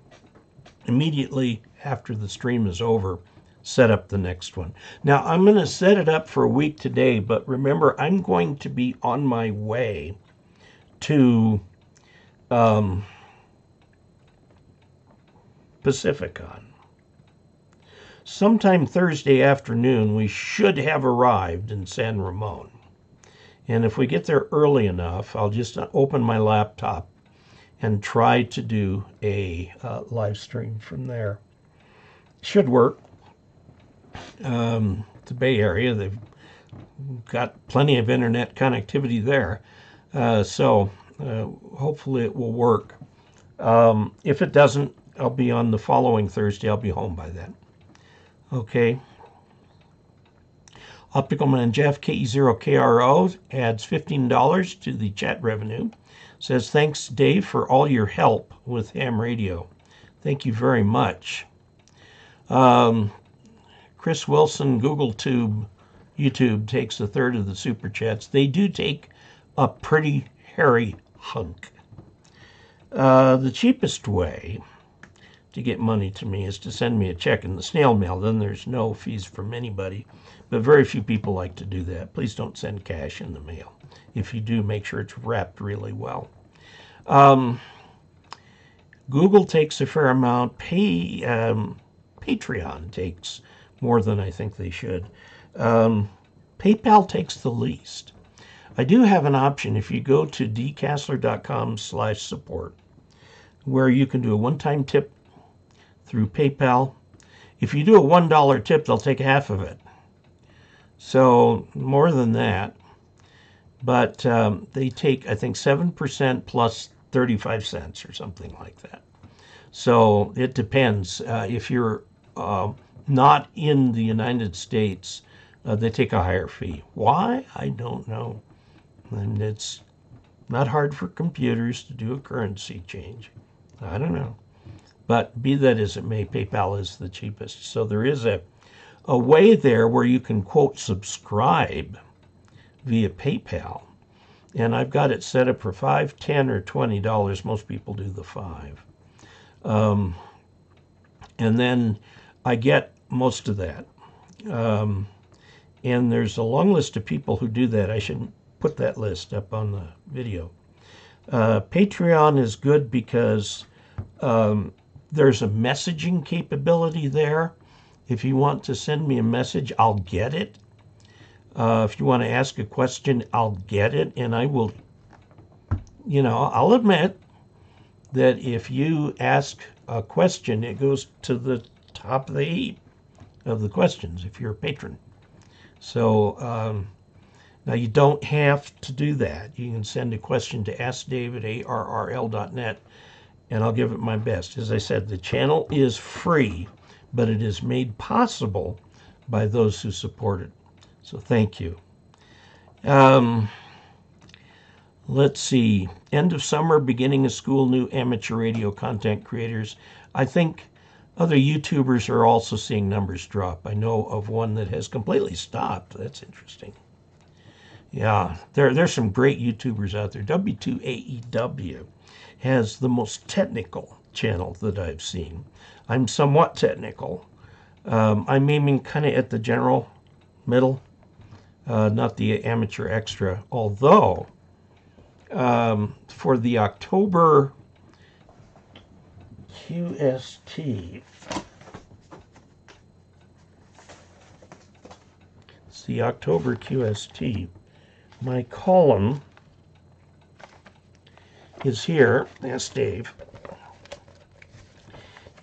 immediately after the stream is over set up the next one. Now, I'm going to set it up for a week today, but remember, I'm going to be on my way to Pacificon. Sometime Thursday afternoon, we should have arrived in San Ramon. And if we get there early enough, I'll just open my laptop and try to do a live stream from there. Should work. The Bay Area, they've got plenty of internet connectivity there. So hopefully it will work. If it doesn't, I'll be on the following Thursday. I'll be home by then. Okay. Optical Man Jeff, KE0OG adds $15 to the chat revenue. Says, thanks, Dave, for all your help with ham radio. Thank you very much. Chris Wilson, YouTube takes a third of the super chats. They do take a pretty hairy hunk. The cheapest way to get money to me is to send me a check in the snail mail. Then there's no fees from anybody, but very few people like to do that. Please don't send cash in the mail. If you do, make sure it's wrapped really well. Google takes a fair amount. Patreon takes more than I think they should. PayPal takes the least. I do have an option if you go to dcasler.com/support where you can do a one-time tip through PayPal. If you do a $1 tip, they'll take half of it. So more than that. But they take, I think, 7% plus 35 cents or something like that. So it depends. If you're not in the United States, they take a higher fee. Why? I don't know. And it's Not hard for computers to do a currency change. I don't know. But be that as it may, PayPal is the cheapest. So there is a way there where you can, quote, subscribe via PayPal. And I've got it set up for $5, $10, or $20. Most people do the $5. And then I get most of that. And there's a long list of people who do that. I should put that list up on the video. Patreon is good because there's a messaging capability there. If you want to send me a message, I'll get it. If you want to ask a question, I'll get it. And I will, I'll admit that if you ask a question, it goes to the top of the heap of the questions if you're a patron. So now you don't have to do that. You can send a question to askdavid@arrl.net, and I'll give it my best. As I said, the channel is free, but it is made possible by those who support it. So thank you. Let's see. End of summer, beginning of school, new amateur radio content creators. I think other YouTubers are also seeing numbers drop. I know of one that has completely stopped. That's interesting. Yeah, there's some great YouTubers out there. W2AEW has the most technical channel that I've seen. I'm somewhat technical. I'm aiming kind of at the general middle, not the amateur extra. Although, for the October QST, it's the October QST, my column is here. Ask Dave.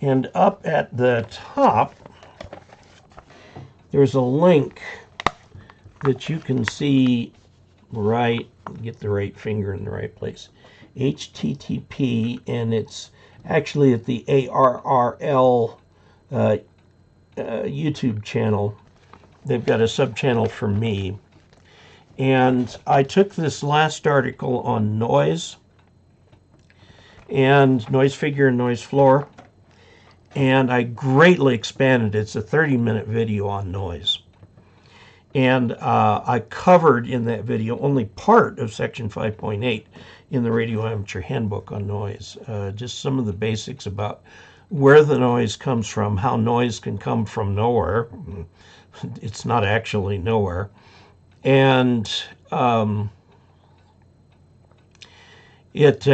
And up at the top, there's a link that you can see right, get the right finger in the right place, HTTP, and it's actually at the ARRL YouTube channel. They've got a sub-channel for me. And I took this last article on noise and noise figure and noise floor, and I greatly expanded it. It's a 30-minute video on noise. And I covered in that video only part of section 5.8 in the Radio Amateur Handbook on noise. Just some of the basics about where the noise comes from, how noise can come from nowhere. It's not actually nowhere. And it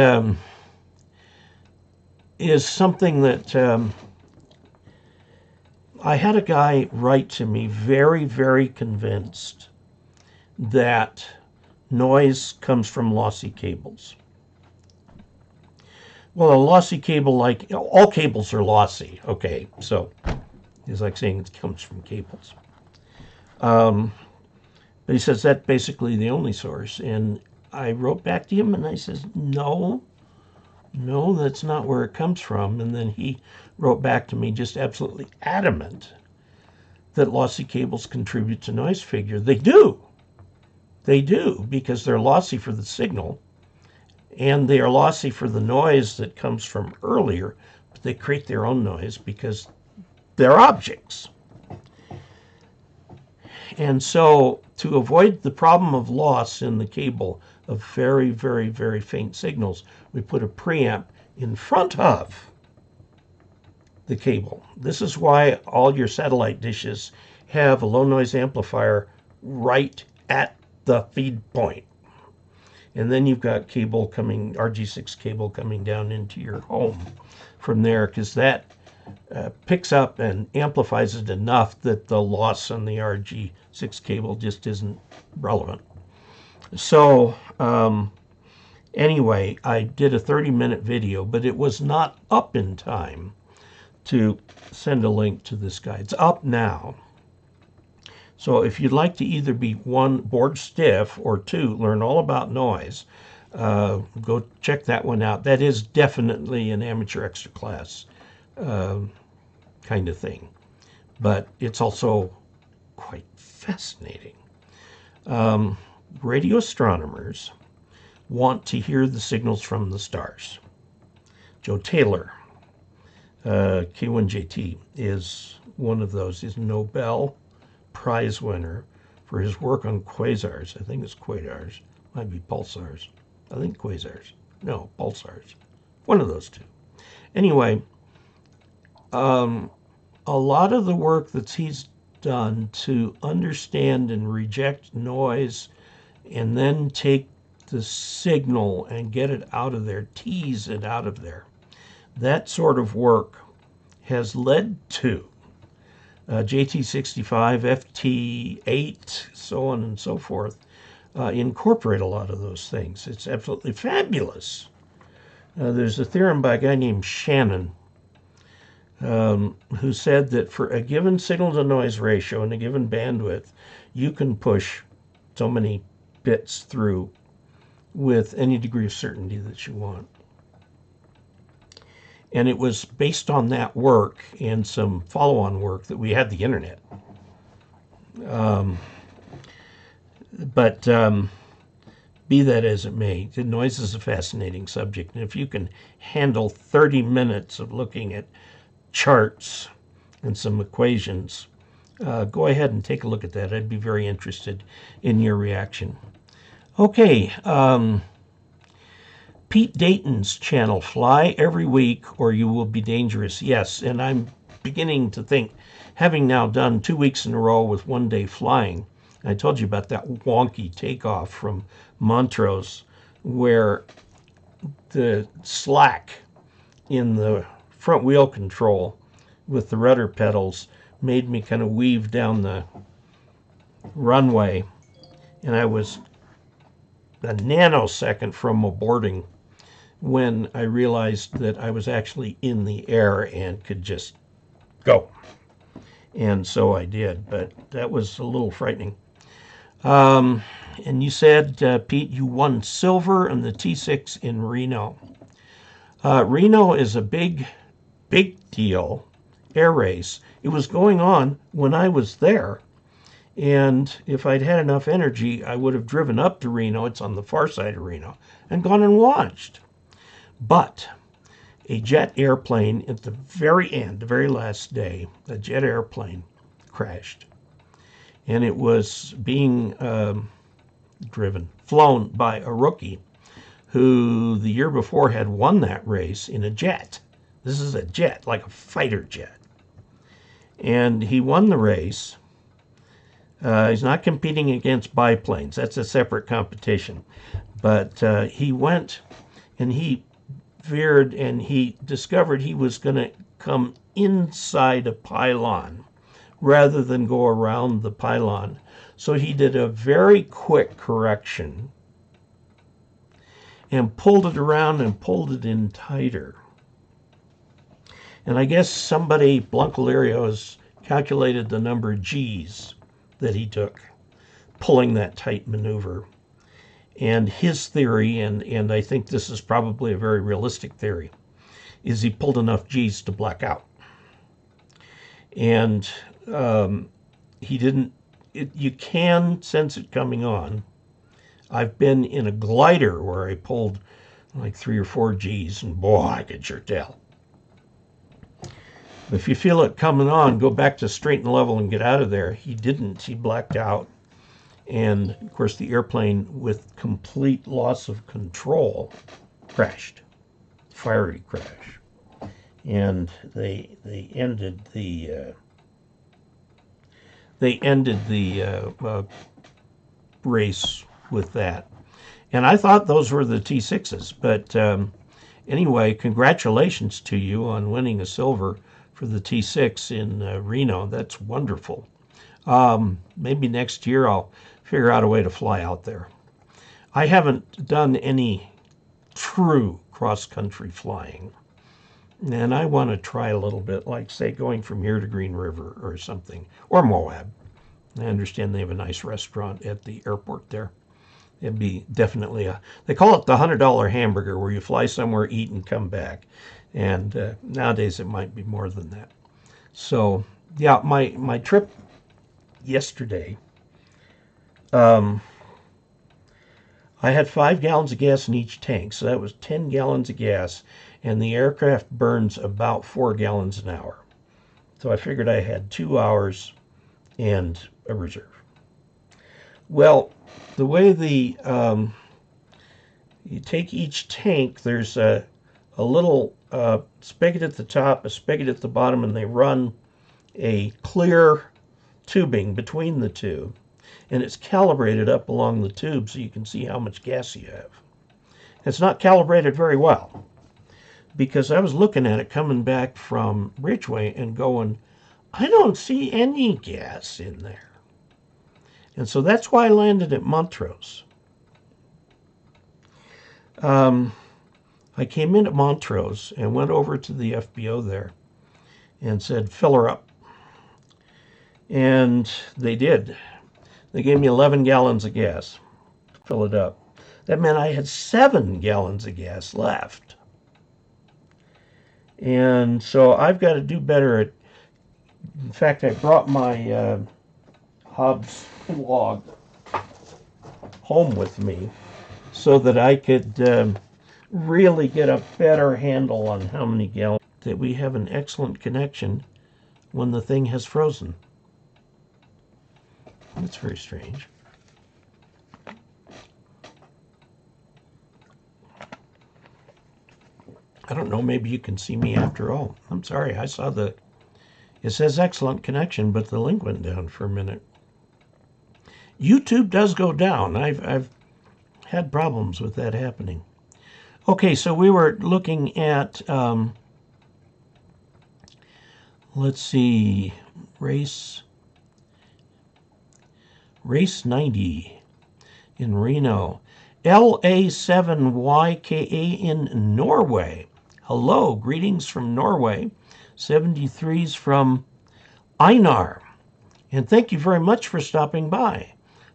is something that I had a guy write to me very, very convinced that noise comes from lossy cables. Well, a lossy cable, like all cables are lossy. Okay, so it's like saying it comes from cables. But he says that's basically the only source. And I wrote back to him and I says, no, that's not where it comes from. And then he wrote back to me just absolutely adamant that lossy cables contribute to noise figure. They do. They do, because they're lossy for the signal and they are lossy for the noise that comes from earlier, but they create their own noise because they're objects. And so to avoid the problem of loss in the cable of very, very, very faint signals, we put a preamp in front of the cable. This is why all your satellite dishes have a low noise amplifier right at the feed point. And then you've got cable coming, RG6 cable coming down into your home from there, because that picks up and amplifies it enough that the loss on the RG6 cable just isn't relevant. So anyway, I did a 30-minute video, but it was not up in time to send a link to this guy. It's up now. So if you'd like to either be one, bored stiff, or two, learn all about noise, go check that one out. That is definitely an amateur extra class kind of thing, but it's also quite fascinating. Radio astronomers want to hear the signals from the stars. Joe Taylor, K1JT, is one of those. He's a Nobel Prize winner for his work on quasars. I think it's quasars. Might be pulsars. I think quasars. No, pulsars. One of those two. Anyway, a lot of the work that he's done to understand and reject noise and then take the signal and get it out of there, tease it out of there. That sort of work has led to JT65, FT8, so on and so forth, incorporate a lot of those things. It's absolutely fabulous. There's a theorem by a guy named Shannon who said that for a given signal-to-noise ratio and a given bandwidth, you can push so many bits through with any degree of certainty that you want. And it was based on that work and some follow-on work that we had the internet. But be that as it may, the noise is a fascinating subject. And if you can handle 30 minutes of looking at charts and some equations, go ahead and take a look at that. I'd be very interested in your reaction. Okay, Pete Dayton's channel, Fly Every Week or You Will Be Dangerous. Yes, and I'm beginning to think, having now done 2 weeks in a row with one-day flying, I told you about that wonky takeoff from Montrose where the slack in the front wheel control with the rudder pedals made me kind of weave down the runway, and I was a nanosecond from aborting when I realized that I was actually in the air and could just go. And so I did, but that was a little frightening. And you said, Pete, you won silver in the T6 in Reno. Reno is a big deal air race. It was going on when I was there. And if I'd had enough energy, I would have driven up to Reno, it's on the far side of Reno, and gone and watched. But a jet airplane at the very end, the very last day, a jet airplane crashed. And it was being flown by a rookie who the year before had won that race in a jet. This is a jet, like a fighter jet. And he won the race. He's not competing against biplanes. That's a separate competition. But he went and he veered and he discovered he was going to come inside a pylon rather than go around the pylon. So he did a very quick correction and pulled it around and pulled it in tighter. And I guess somebody, Blancalerio, has calculated the number of G's that he took pulling that tight maneuver. And his theory, and I think this is probably a very realistic theory, is he pulled enough G's to black out. And he didn't, you can sense it coming on. I've been in a glider where I pulled like 3 or 4 G's, and boy, I could sure tell. If you feel it coming on, go back to straight and level and get out of there. He didn't. He blacked out. And, of course, the airplane, with complete loss of control, crashed. Fiery crash. And they ended the race with that. And I thought those were the T6s. But anyway, congratulations to you on winning a silver for the T6 in Reno. That's wonderful. Maybe next year I'll figure out a way to fly out there. I haven't done any true cross-country flying, and I want to try a little bit, like, say, going from here to Green River or something, or Moab. I understand they have a nice restaurant at the airport there. It'd be definitely they call it the $100 hamburger, where you fly somewhere, eat, and come back. And nowadays it might be more than that. So, yeah, my trip yesterday, I had 5 gallons of gas in each tank, so that was 10 gallons of gas, and the aircraft burns about 4 gallons an hour. So I figured I had 2 hours and a reserve. Well, the way you take each tank, there's a little spigot at the top, a spigot at the bottom, and they run a clear tubing between the two. And it's calibrated up along the tube so you can see how much gas you have. It's not calibrated very well, because I was looking at it coming back from Ridgeway and going, I don't see any gas in there. And so that's why I landed at Montrose. I came into Montrose and went over to the FBO there and said, fill her up. And they did. They gave me 11 gallons of gas. Fill it up. That meant I had 7 gallons of gas left. And so I've got to do better at, in fact, I brought my Hobbs log home with me so that I could really get a better handle on how many gallons. That we have an excellent connection when the thing has frozen. That's very strange. I don't know, maybe you can see me after all. I'm sorry, I saw it says excellent connection, but the link went down for a minute. YouTube does go down. I've had problems with that happening. Okay, so we were looking at, let's see, race 90 in Reno. LA7YKA in Norway. Hello, greetings from Norway. 73's from Einar. And thank you very much for stopping by.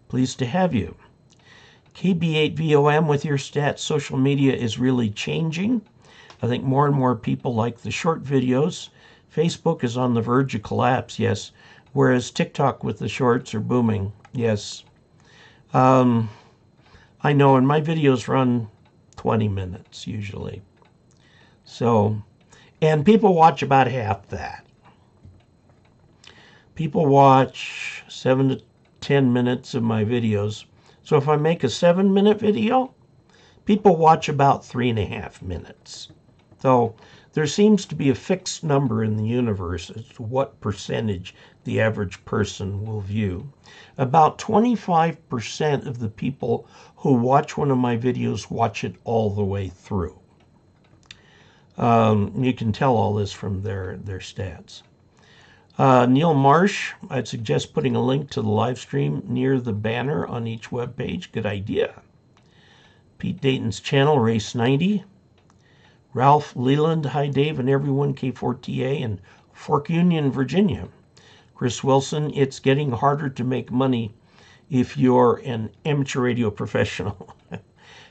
Pleased to have you. KB8VOM with your stats. Social media is really changing. I think more and more people like the short videos. Facebook is on the verge of collapse, yes. Whereas TikTok with the shorts are booming, yes. I know, and my videos run 20 minutes usually. So, and people watch about half that. People watch 7 to 10 minutes of my videos. So if I make a 7-minute video, people watch about 3.5 minutes. So there seems to be a fixed number in the universe as to what percentage the average person will view. About 25% of the people who watch one of my videos watch it all the way through. You can tell all this from their stats. Neil Marsh, I'd suggest putting a link to the live stream near the banner on each web page. Good idea. Pete Dayton's channel, Race 90. Ralph Leland, hi Dave and everyone, K4TA in Fork Union, Virginia. Chris Wilson, it's getting harder to make money if you're an amateur radio professional.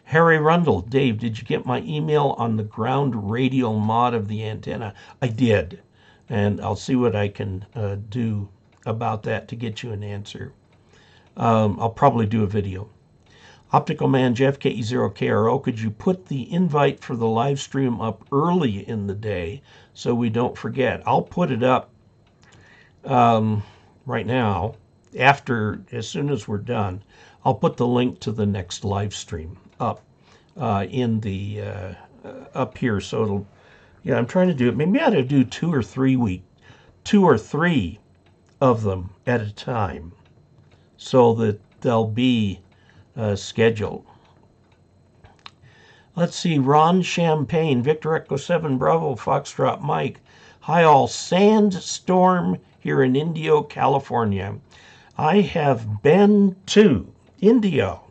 Harry Rundle, Dave, did you get my email on the ground radial mod of the antenna? I did, and I'll see what I can do about that to get you an answer. I'll probably do a video. Optical Man Jeff, KE0OG, could you put the invite for the live stream up early in the day so we don't forget? I'll put it up right now, as soon as we're done. I'll put the link to the next live stream up in the up here, so it'll, yeah, I'm trying to do it. Maybe I ought to do 2 or 3 of them at a time so that they'll be scheduled. Let's see, Ron Champagne, Victor Echo 7 Bravo, Foxtrot Mike. Hi all, sandstorm here in Indio, California. I have been to Indio.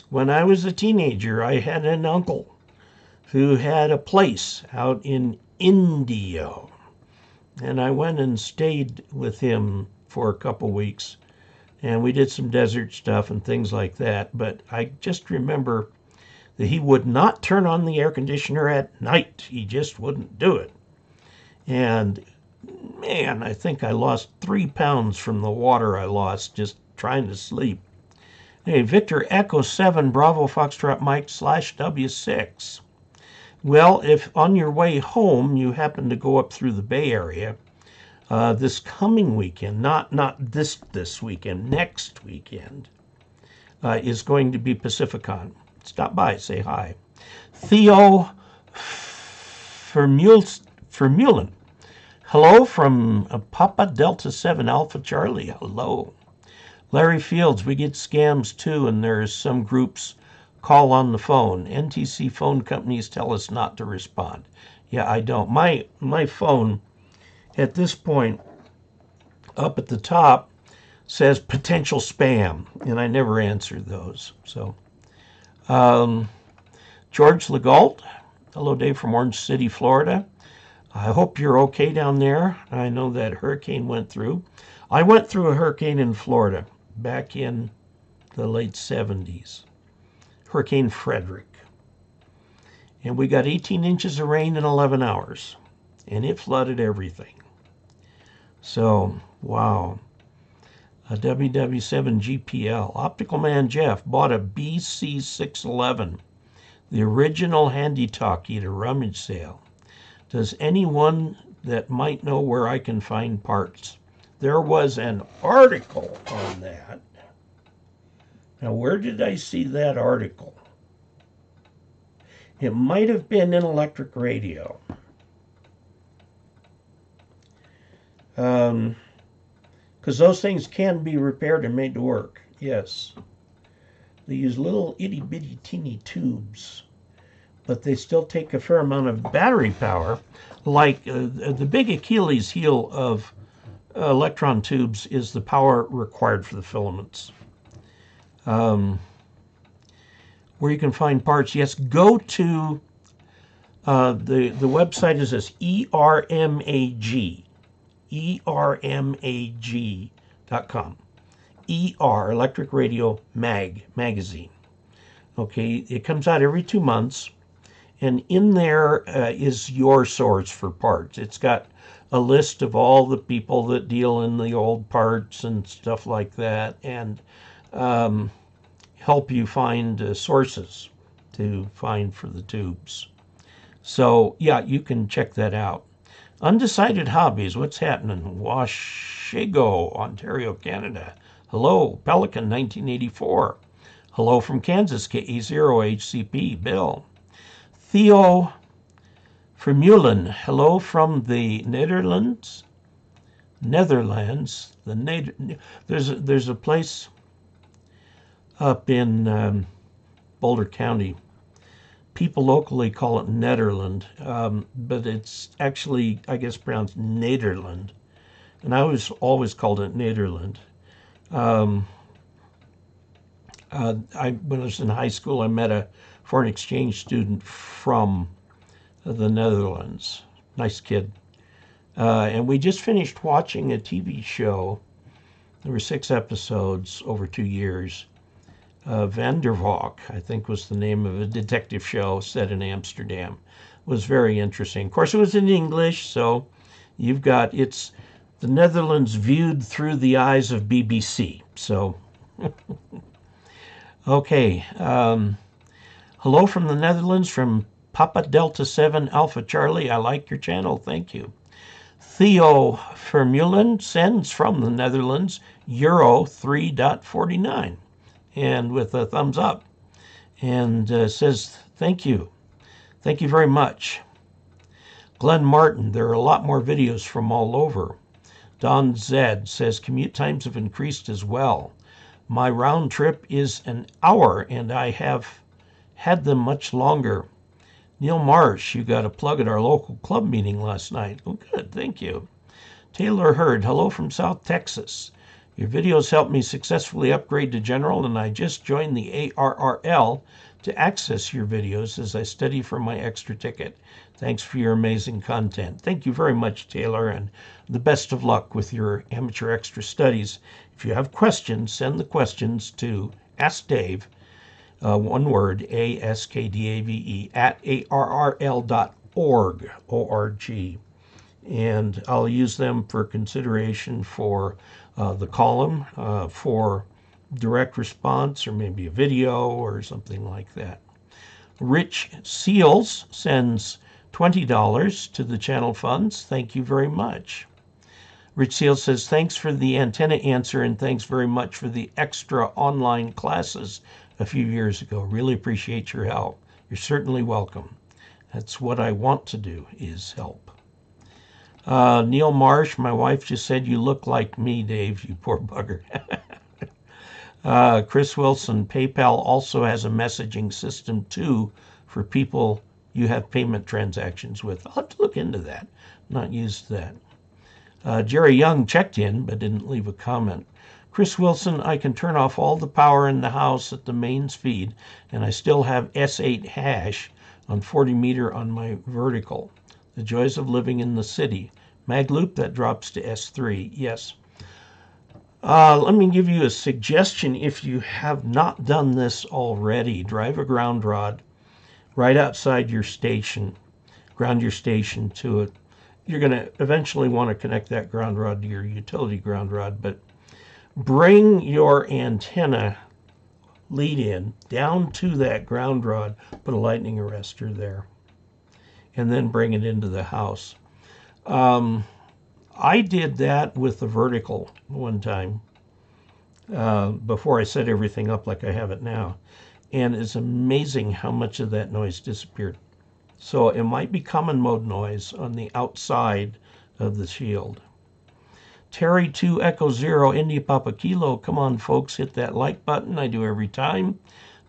When I was a teenager, I had an uncle who had a place out in Indio. And I went and stayed with him for a couple weeks. And we did some desert stuff and things like that. But I just remember that he would not turn on the air conditioner at night. He just wouldn't do it. And man, I think I lost 3 pounds from the water I lost just trying to sleep. Hey, Victor Echo 7 Bravo Foxtrot Mike /W6. Well, if on your way home you happen to go up through the Bay Area, this coming weekend, not this weekend, next weekend, is going to be Pacificon. Stop by, say hi. Theo Vermeulen. Hello from Papa Delta 7 Alpha Charlie. Hello. Larry Fields, we get scams too, and there's some groups call on the phone. NTC phone companies tell us not to respond. Yeah, I don't. My phone at this point up at the top says potential spam, and I never answer those. So, George Legault, hello, Dave from Orange City, Florida. I hope you're okay down there. I know that hurricane went through. I went through a hurricane in Florida back in the late 70s. Hurricane Frederick. And we got 18 inches of rain in 11 hours. And it flooded everything. So, wow. A WW7 GPL. Optical Man Jeff bought a BC611. The original handy talkie at a rummage sale. Does anyone that might know where I can find parts? There was an article on that. Now, where did I see that article? It might have been in Electric Radio. Because those things can be repaired and made to work. Yes. They use little itty-bitty teeny tubes, but they still take a fair amount of battery power. Like the big Achilles heel of electron tubes is the power required for the filaments. Where you can find parts, yes, go to the website is this ERMAG, ERMAG.com. Electric Radio magazine. Okay, it comes out every 2 months, and in there is your source for parts. It's got a list of all the people that deal in the old parts and stuff like that, and help you find sources to find for the tubes. So, yeah, you can check that out. Undecided Hobbies, what's happening? Washago, Ontario, Canada. Hello, Pelican 1984. Hello from Kansas, KE0OG, Bill. Theo Vermeulen, hello from the Netherlands. There's a place up in Boulder County. People locally call it Nederland, but it's actually, I guess, pronounced Nederland. And I always called it Nederland. When I was in high school, I met a foreign exchange student from the Netherlands. Nice kid. And we just finished watching a TV show. There were 6 episodes over 2 years. Van der Valk, I think was the name of a detective show set in Amsterdam. It was very interesting. Of course, it was in English, so you've got, it's the Netherlands viewed through the eyes of BBC. So, okay. Hello from the Netherlands, from Papa Delta 7 Alpha Charlie. I like your channel. Thank you. Theo Vermeulen sends from the Netherlands Euro 3.49. And with a thumbs up, and says, thank you. Thank you very much. Glenn Martin, there are a lot more videos from all over. Don Zed says, commute times have increased as well. My round trip is an hour, and I have had them much longer. Neil Marsh, you got a plug at our local club meeting last night. Oh, good, thank you. Taylor Hurd, hello from South Texas. Your videos helped me successfully upgrade to General, and I just joined the ARRL to access your videos as I study for my extra ticket. Thanks for your amazing content. Thank you very much, Taylor, and the best of luck with your amateur extra studies. If you have questions, send the questions to Ask Dave, one word, ASKDAVE, at ARRL.org, O-R-G. And I'll use them for consideration for the column for direct response or maybe a video or something like that. Rich Seals sends $20 to the channel funds. Thank you very much. Rich Seals says, thanks for the antenna answer and thanks very much for the extra online classes a few years ago. Really appreciate your help. You're certainly welcome. That's what I want to do, is help. Neil Marsh, my wife just said, you look like me, Dave, you poor bugger. Chris Wilson, PayPal also has a messaging system too for people you have payment transactions with. I'll have to look into that. Not used that. Jerry Young checked in but didn't leave a comment. Chris Wilson, I can turn off all the power in the house at the mains feed and I still have S8 hash on 40 meter on my vertical. The joys of living in the city. Mag loop, that drops to S3. Yes. Let me give you a suggestion if you have not done this already. Drive a ground rod right outside your station. Ground your station to it. You're going to eventually want to connect that ground rod to your utility ground rod, but bring your antenna lead in down to that ground rod, put a lightning arrestor there, and then bring it into the house. I did that with the vertical one time before I set everything up like I have it now, and it's amazing how much of that noise disappeared. So it might be common mode noise on the outside of the shield. Terry 2 Echo 0 India Papa Kilo, come on folks, hit that like button. I do every time,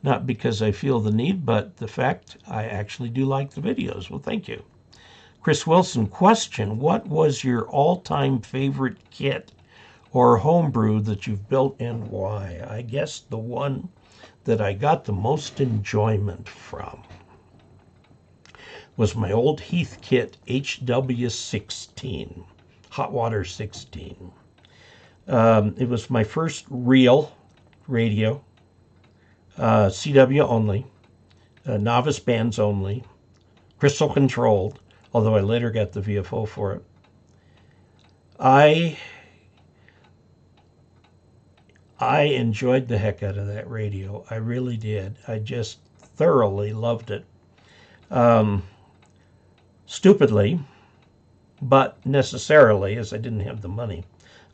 not because I feel the need, but the fact I actually do like the videos. Well, thank you. Chris Wilson, question, what was your all-time favorite kit or homebrew that you've built and why? I guess the one that I got the most enjoyment from was my old Heath kit HW16, Hot Water 16. It was my first real radio, CW only, novice bands only, crystal controlled, although I later got the VFO for it. I enjoyed the heck out of that radio. I really did. I just thoroughly loved it. Stupidly, but necessarily, as I didn't have the money,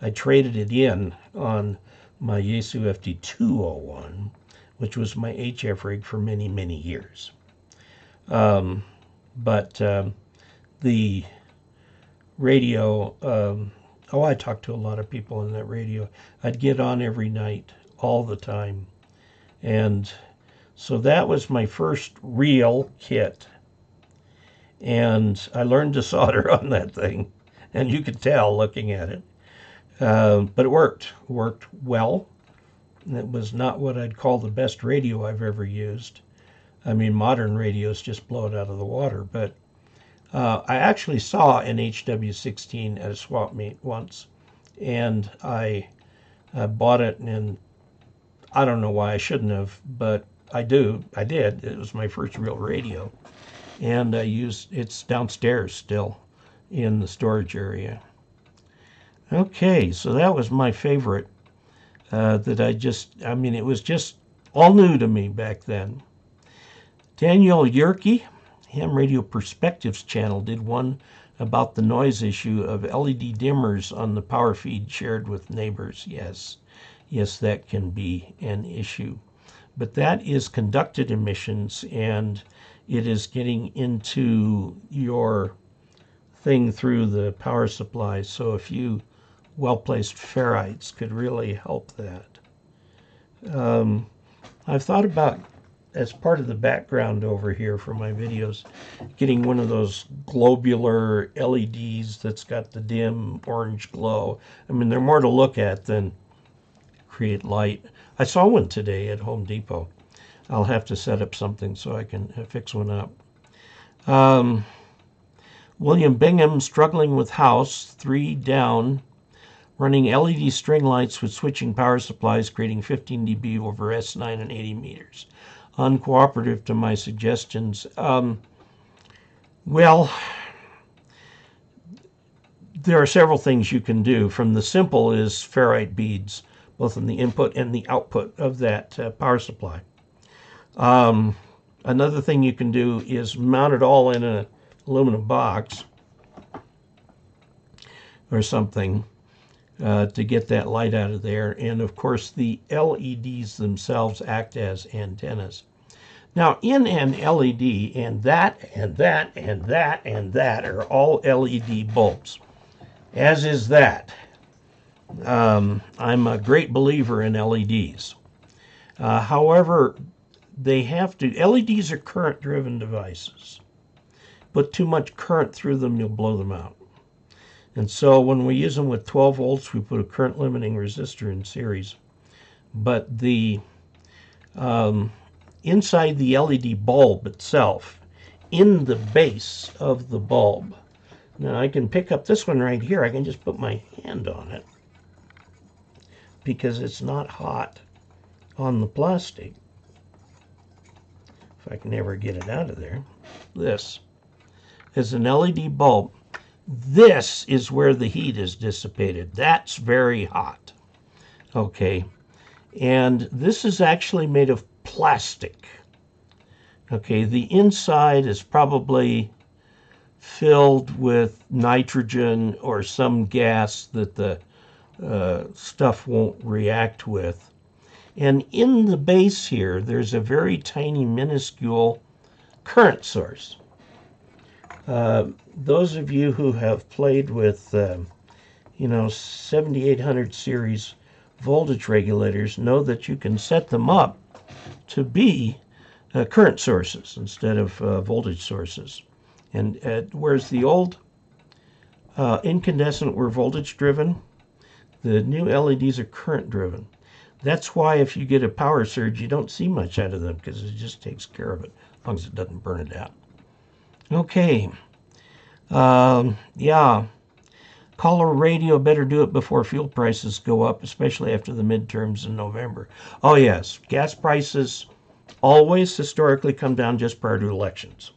I traded it in on my Yaesu FD201, which was my HF rig for many, many years. The radio, I talked to a lot of people on that radio. I'd get on every night, all the time. And so that was my first real kit. And I learned to solder on that thing. And you could tell looking at it. But it worked well. It was not what I'd call the best radio I've ever used. I mean, modern radios just blow it out of the water. But I actually saw an HW16 at a swap meet once. And I bought it, and I don't know why I shouldn't have, but I did. It was my first real radio. And it's downstairs still in the storage area. Okay, so that was my favorite it was just all new to me back then. Daniel Yerke, Ham Radio Perspectives channel, did one about the noise issue of LED dimmers on the power feed shared with neighbors. Yes, that can be an issue. But that is conducted emissions, and it is getting into your thing through the power supply. So a few well-placed ferrites could really help that. I've thought about, as part of the background over here for my videos, getting one of those globular LEDs that's got the dim orange glow. I mean, they're more to look at than create light. I saw one today at Home Depot. I'll have to set up something so I can fix one up. William Bingham, struggling with house, 3 down, running LED string lights with switching power supplies, creating 15 dB over S9 and 80 meters. Uncooperative to my suggestions. Well, there are several things you can do. From the simple is ferrite beads, both in the input and the output of that power supply. Another thing you can do is mount it all in an aluminum box or something to get that light out of there. And of course, the LEDs themselves act as antennas. Now, in an LED, and that are all LED bulbs, as is that. I'm a great believer in LEDs. However, they have to, LEDs are current-driven devices. Put too much current through them, you'll blow them out. And so when we use them with 12 volts, we put a current limiting resistor in series. But the inside the LED bulb itself, in the base of the bulb, now I can pick up this one right here. I can just put my hand on it because it's not hot on the plastic. If I can ever get it out of there. This is an LED bulb. This is where the heat is dissipated. That's very hot. Okay. And this is actually made of plastic. Okay. The inside is probably filled with nitrogen or some gas that the stuff won't react with. And in the base here, there's a very tiny, minuscule current source. Those of you who have played with, 7800 series voltage regulators know that you can set them up to be current sources instead of voltage sources. And whereas the old incandescent were voltage driven, the new LEDs are current driven. That's why if you get a power surge, you don't see much out of them because it just takes care of it, as long as it doesn't burn it out. Okay. Yeah. Caller radio, better do it before fuel prices go up, especially after the midterms in November. Oh, yes. Gas prices always historically come down just prior to elections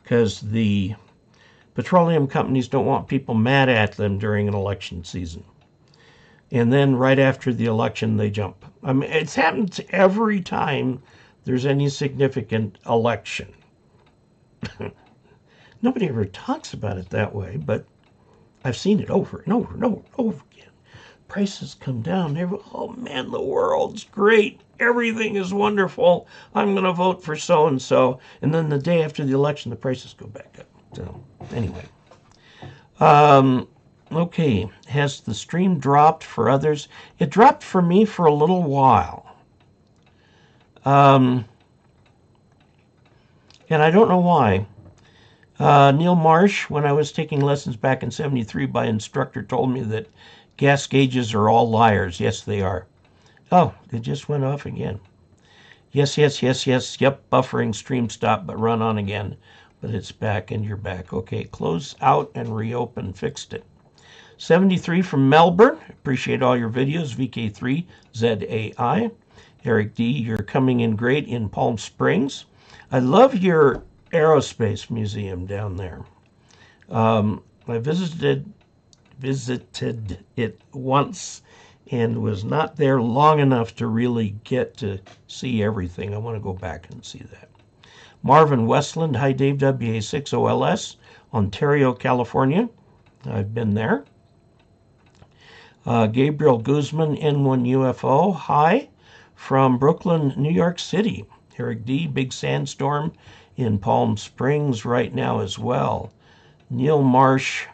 because the petroleum companies don't want people mad at them during an election season. And then right after the election, they jump. I mean, it's happened every time there's any significant election. Nobody ever talks about it that way, but I've seen it over and over and over and over again. Prices come down. Oh, man, the world's great. Everything is wonderful. I'm going to vote for so-and-so. And then the day after the election, the prices go back up. So, anyway. Okay, has the stream dropped for others? It dropped for me for a little while. And I don't know why. Neil Marsh, when I was taking lessons back in '73, my instructor told me that gas gauges are all liars. Yes, they are. Oh, it just went off again. Yes. Yep, buffering, stream stop, but run on again. But it's back and you're back. Okay, close out and reopen. Fixed it. 73 from Melbourne. Appreciate all your videos. VK3ZAI. Eric D, you're coming in great in Palm Springs. I love your aerospace museum down there. I visited it once and was not there long enough to really get to see everything. I want to go back and see that. Marvin Westland, hi Dave, WA6OLS, Ontario, California. I've been there. Gabriel Guzman, N1 UFO, hi, from Brooklyn, New York City. Eric D, big sandstorm in Palm Springs right now as well. Neil Marsh,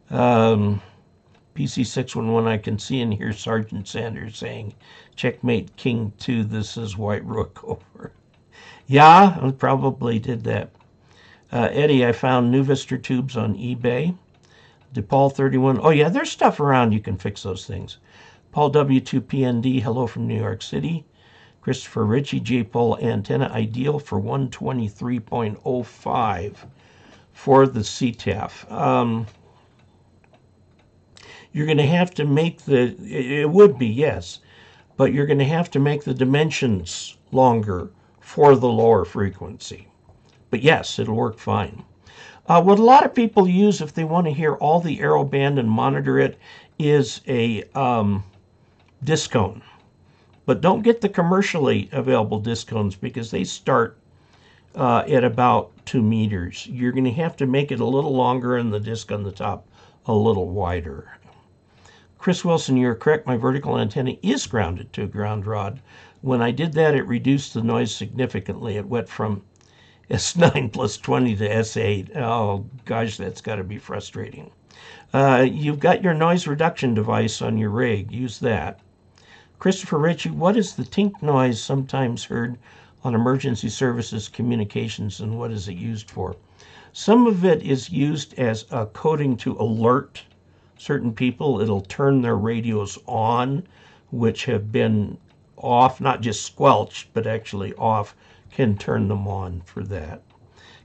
PC611, I can see and hear Sergeant Sanders saying, checkmate King 2, this is White Rook, over. Yeah, I probably did that. Eddie, I found new Vistor tubes on eBay. DePaul 31. Oh, yeah, there's stuff around. You can fix those things. Paul W2PND, hello from New York City. Christopher Ritchie, J-pole antenna, ideal for 123.05 for the CTAF. You're going to have to make it would be, yes, but you're going to have to make the dimensions longer for the lower frequency. But yes, it'll work fine. What a lot of people use if they want to hear all the aero band and monitor it is a disc cone. But don't get the commercially available disc cones because they start at about 2 meters. You're going to have to make it a little longer and the disc on the top a little wider. Chris Wilson, you're correct. My vertical antenna is grounded to a ground rod. When I did that, it reduced the noise significantly. It went from S9 plus 20 to S8. Oh, gosh, that's got to be frustrating. You've got your noise reduction device on your rig. Use that. Christopher Ritchie, what is the tink noise sometimes heard on emergency services communications, and what is it used for? Some of it is used as a coding to alert certain people. It'll turn their radios on, which have been off, not just squelched, but actually off, can turn them on for that.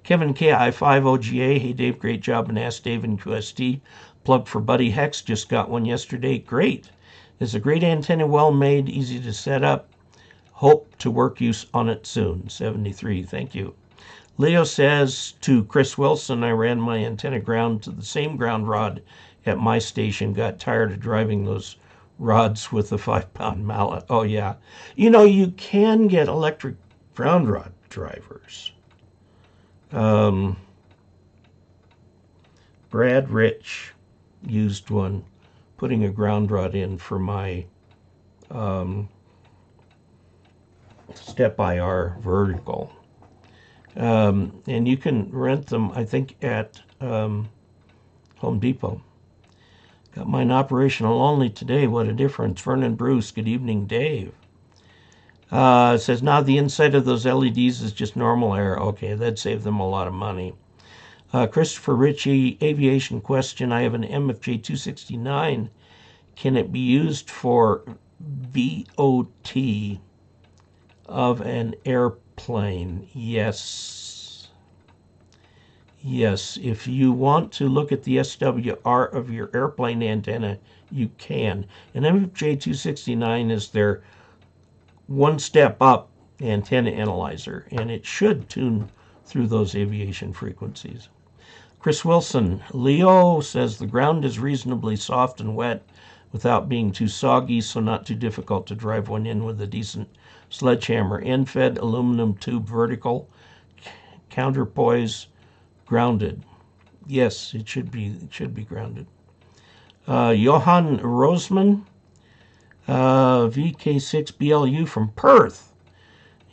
Kevin KE0OG, hey Dave, great job, and Ask Dave in QST. Plug for Buddy Hex, just got one yesterday. Great. It's a great antenna, well made, easy to set up. Hope to work use on it soon. 73, thank you. Leo says to Chris Wilson, I ran my antenna ground to the same ground rod at my station. Got tired of driving those rods with the 5-pound mallet. Oh, yeah. You know, you can get electric ground rod drivers. Brad Rich used one, putting a ground rod in for my step IR vertical. And you can rent them, I think, at Home Depot. Got mine operational only today. What a difference. Vernon Bruce, good evening, Dave. It says, now the inside of those LEDs is just normal air. Okay, that'd save them a lot of money. Christopher Ritchie, aviation question. I have an MFJ 269. Can it be used for VOT of an airplane? Yes. Yes, if you want to look at the SWR of your airplane antenna, you can. An MFJ 269 is their one step up antenna analyzer, and it should tune through those aviation frequencies. Chris Wilson, Leo says the ground is reasonably soft and wet without being too soggy, so not too difficult to drive one in with a decent sledgehammer. End-fed aluminum tube vertical, counterpoise, grounded. Yes, it should be grounded. Johan Roseman, VK6BLU from Perth.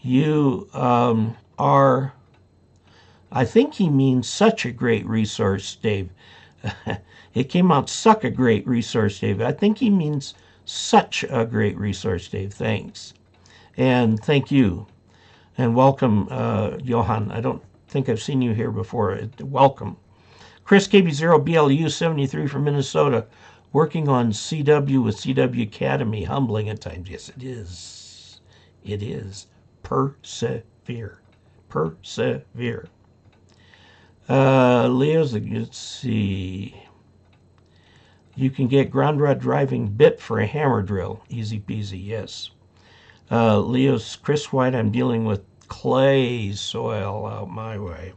You are, I think he means such a great resource, Dave. It came out suck a great resource, Dave. I think he means such a great resource, Dave. Thanks. And thank you. And welcome, Johan. I don't think I've seen you here before. Welcome. Chris KB0BLU 73 from Minnesota. Working on CW with CW Academy. Humbling at times. Yes, it is. It is. Persevere. Persevere. Leo's, let's see. You can get ground rod driving bit for a hammer drill. Easy peasy, yes. Leo's, Chris White, I'm dealing with clay soil out my way.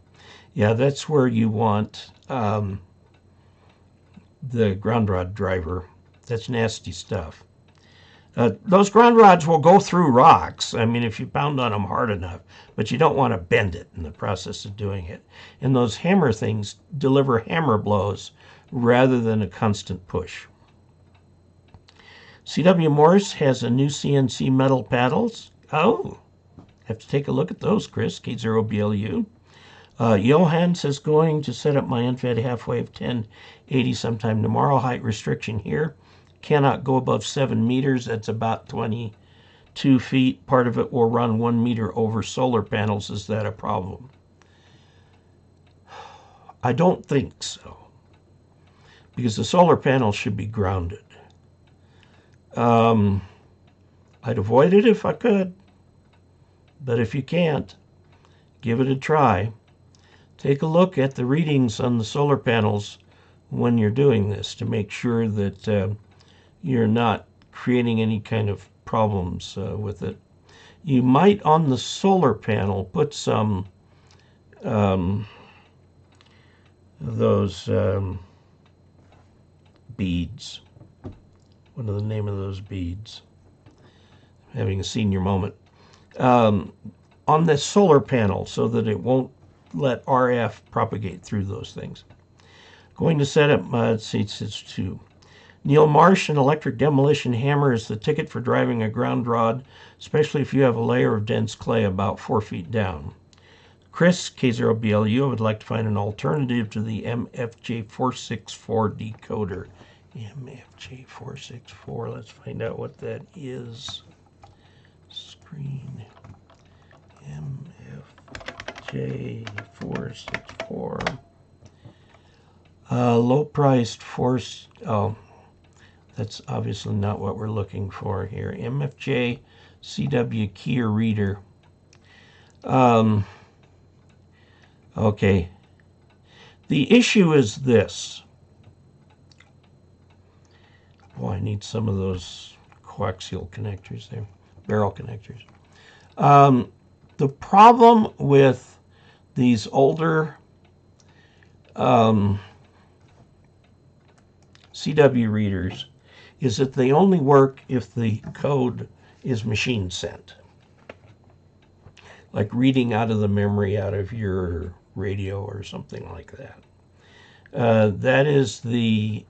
Yeah, that's where you want the ground rod driver. That's nasty stuff. Those ground rods will go through rocks. I mean, if you pound on them hard enough, but you don't want to bend it in the process of doing it. And those hammer things deliver hammer blows rather than a constant push. CW Morse has a new CNC metal paddles. Oh, have to take a look at those, Chris. K0BLU. Johan says, going to set up my unfed halfway of 1080 sometime tomorrow. Height restriction here. Cannot go above 7 meters. That's about 22 feet. Part of it will run 1 meter over solar panels. Is that a problem? I don't think so, because the solar panels should be grounded. I'd avoid it if I could, but if you can't, give it a try. Take a look at the readings on the solar panels when you're doing this to make sure that you're not creating any kind of problems with it. You might, on the solar panel, put some those beads. What are the name of those beads? Having a senior moment. On this solar panel so that it won't let RF propagate through those things. Going to set up, let's see, it says 2. Neil Marsh, an electric demolition hammer is the ticket for driving a ground rod, especially if you have a layer of dense clay about 4 feet down. Chris, K0BLU, would like to find an alternative to the MFJ464 decoder. MFJ464, let's find out what that is. Screen. MFJ464. Low-priced force. Oh, that's obviously not what we're looking for here. MFJ CW keyer reader. Okay. The issue is this. Boy, I need some of those coaxial connectors there, barrel connectors. The problem with these older CW readers is that they only work if the code is machine sent. Like reading out of the memory out of your radio or something like that. That is the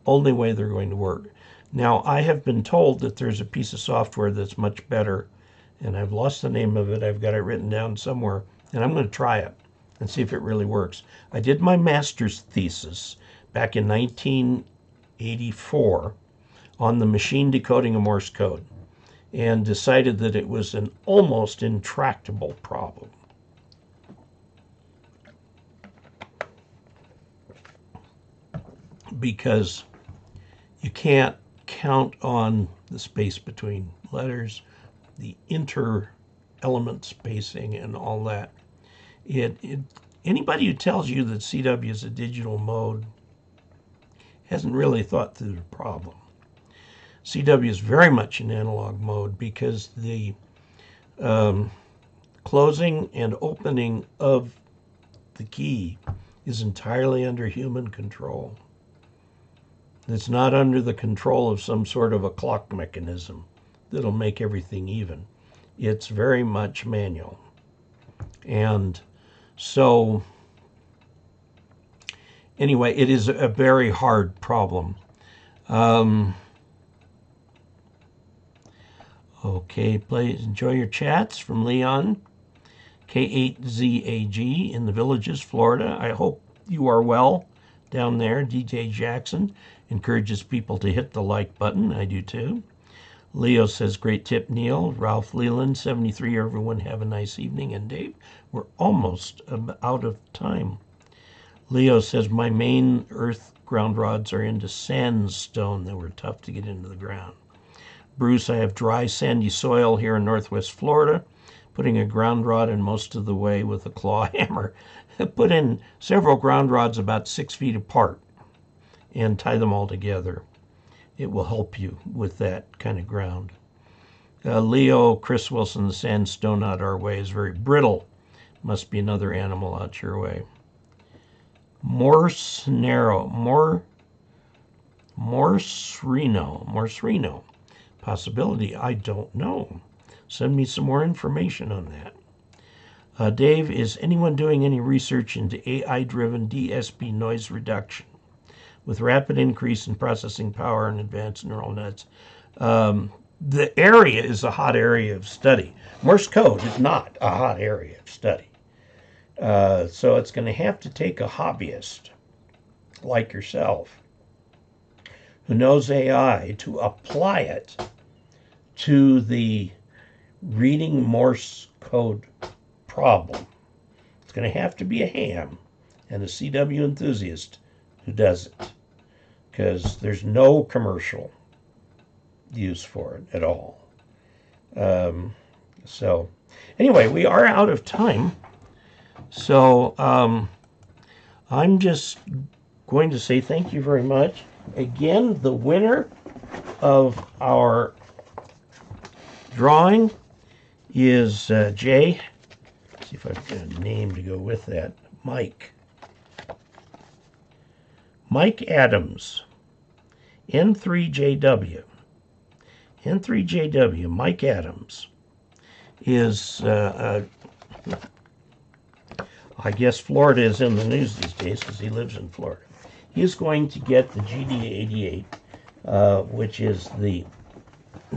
only way they're going to work. Now, I have been told that there's a piece of software that's much better, and I've lost the name of it. I've got it written down somewhere, and I'm going to try it and see if it really works. I did my master's thesis back in 1984 on the machine decoding of Morse code and decided that it was an almost intractable problem. Because you can't count on the space between letters, the inter-element spacing and all that. Anybody who tells you that CW is a digital mode hasn't really thought through the problem. CW is very much in analog mode because the closing and opening of the key is entirely under human control. It's not under the control of some sort of a clock mechanism that'll make everything even. It's very much manual. And so, anyway, it is a very hard problem. Okay, please enjoy your chats from Leon, K0OG in the Villages, Florida. I hope you are well down there. DJ Jackson encourages people to hit the like button. I do too. Leo says, great tip, Neil. Ralph Leland, 73. Everyone have a nice evening. And Dave, we're almost out of time. Leo says, my main earth ground rods are into sandstone. They were tough to get into the ground. Bruce, I have dry, sandy soil here in northwest Florida. Putting a ground rod in most of the way with a claw hammer. Put in several ground rods about 6 feet apart and tie them all together. It will help you with that kind of ground. Leo, Chris Wilson, the sandstone out our way is very brittle. Must be another animal out your way. Morserino. Possibility, I don't know. Send me some more information on that. Dave, is anyone doing any research into AI-driven DSP noise reduction? With rapid increase in processing power and advanced neural nets. The area is a hot area of study. Morse code is not a hot area of study. So it's going to have to take a hobbyist like yourself who knows AI to apply it to the reading Morse code problem. It's going to have to be a ham and a CW enthusiast who does it, because there's no commercial use for it at all. So anyway, we are out of time. So I'm just going to say thank you very much. Again, the winner of our drawing is Jay. Let's see if I've got a name to go with that. Mike Adams. N3JW. N3JW, Mike Adams, is, I guess Florida is in the news these days because he lives in Florida. He's going to get the GD88, which is the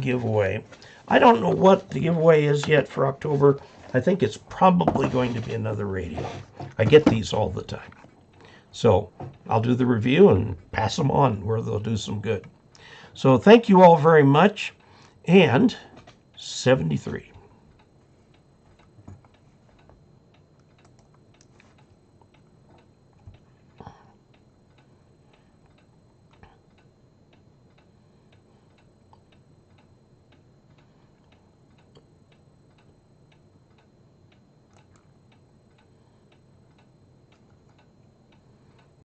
giveaway. I don't know what the giveaway is yet for October. I think it's probably going to be another radio. I get these all the time. So I'll do the review and pass them on where they'll do some good. So thank you all very much. And 73.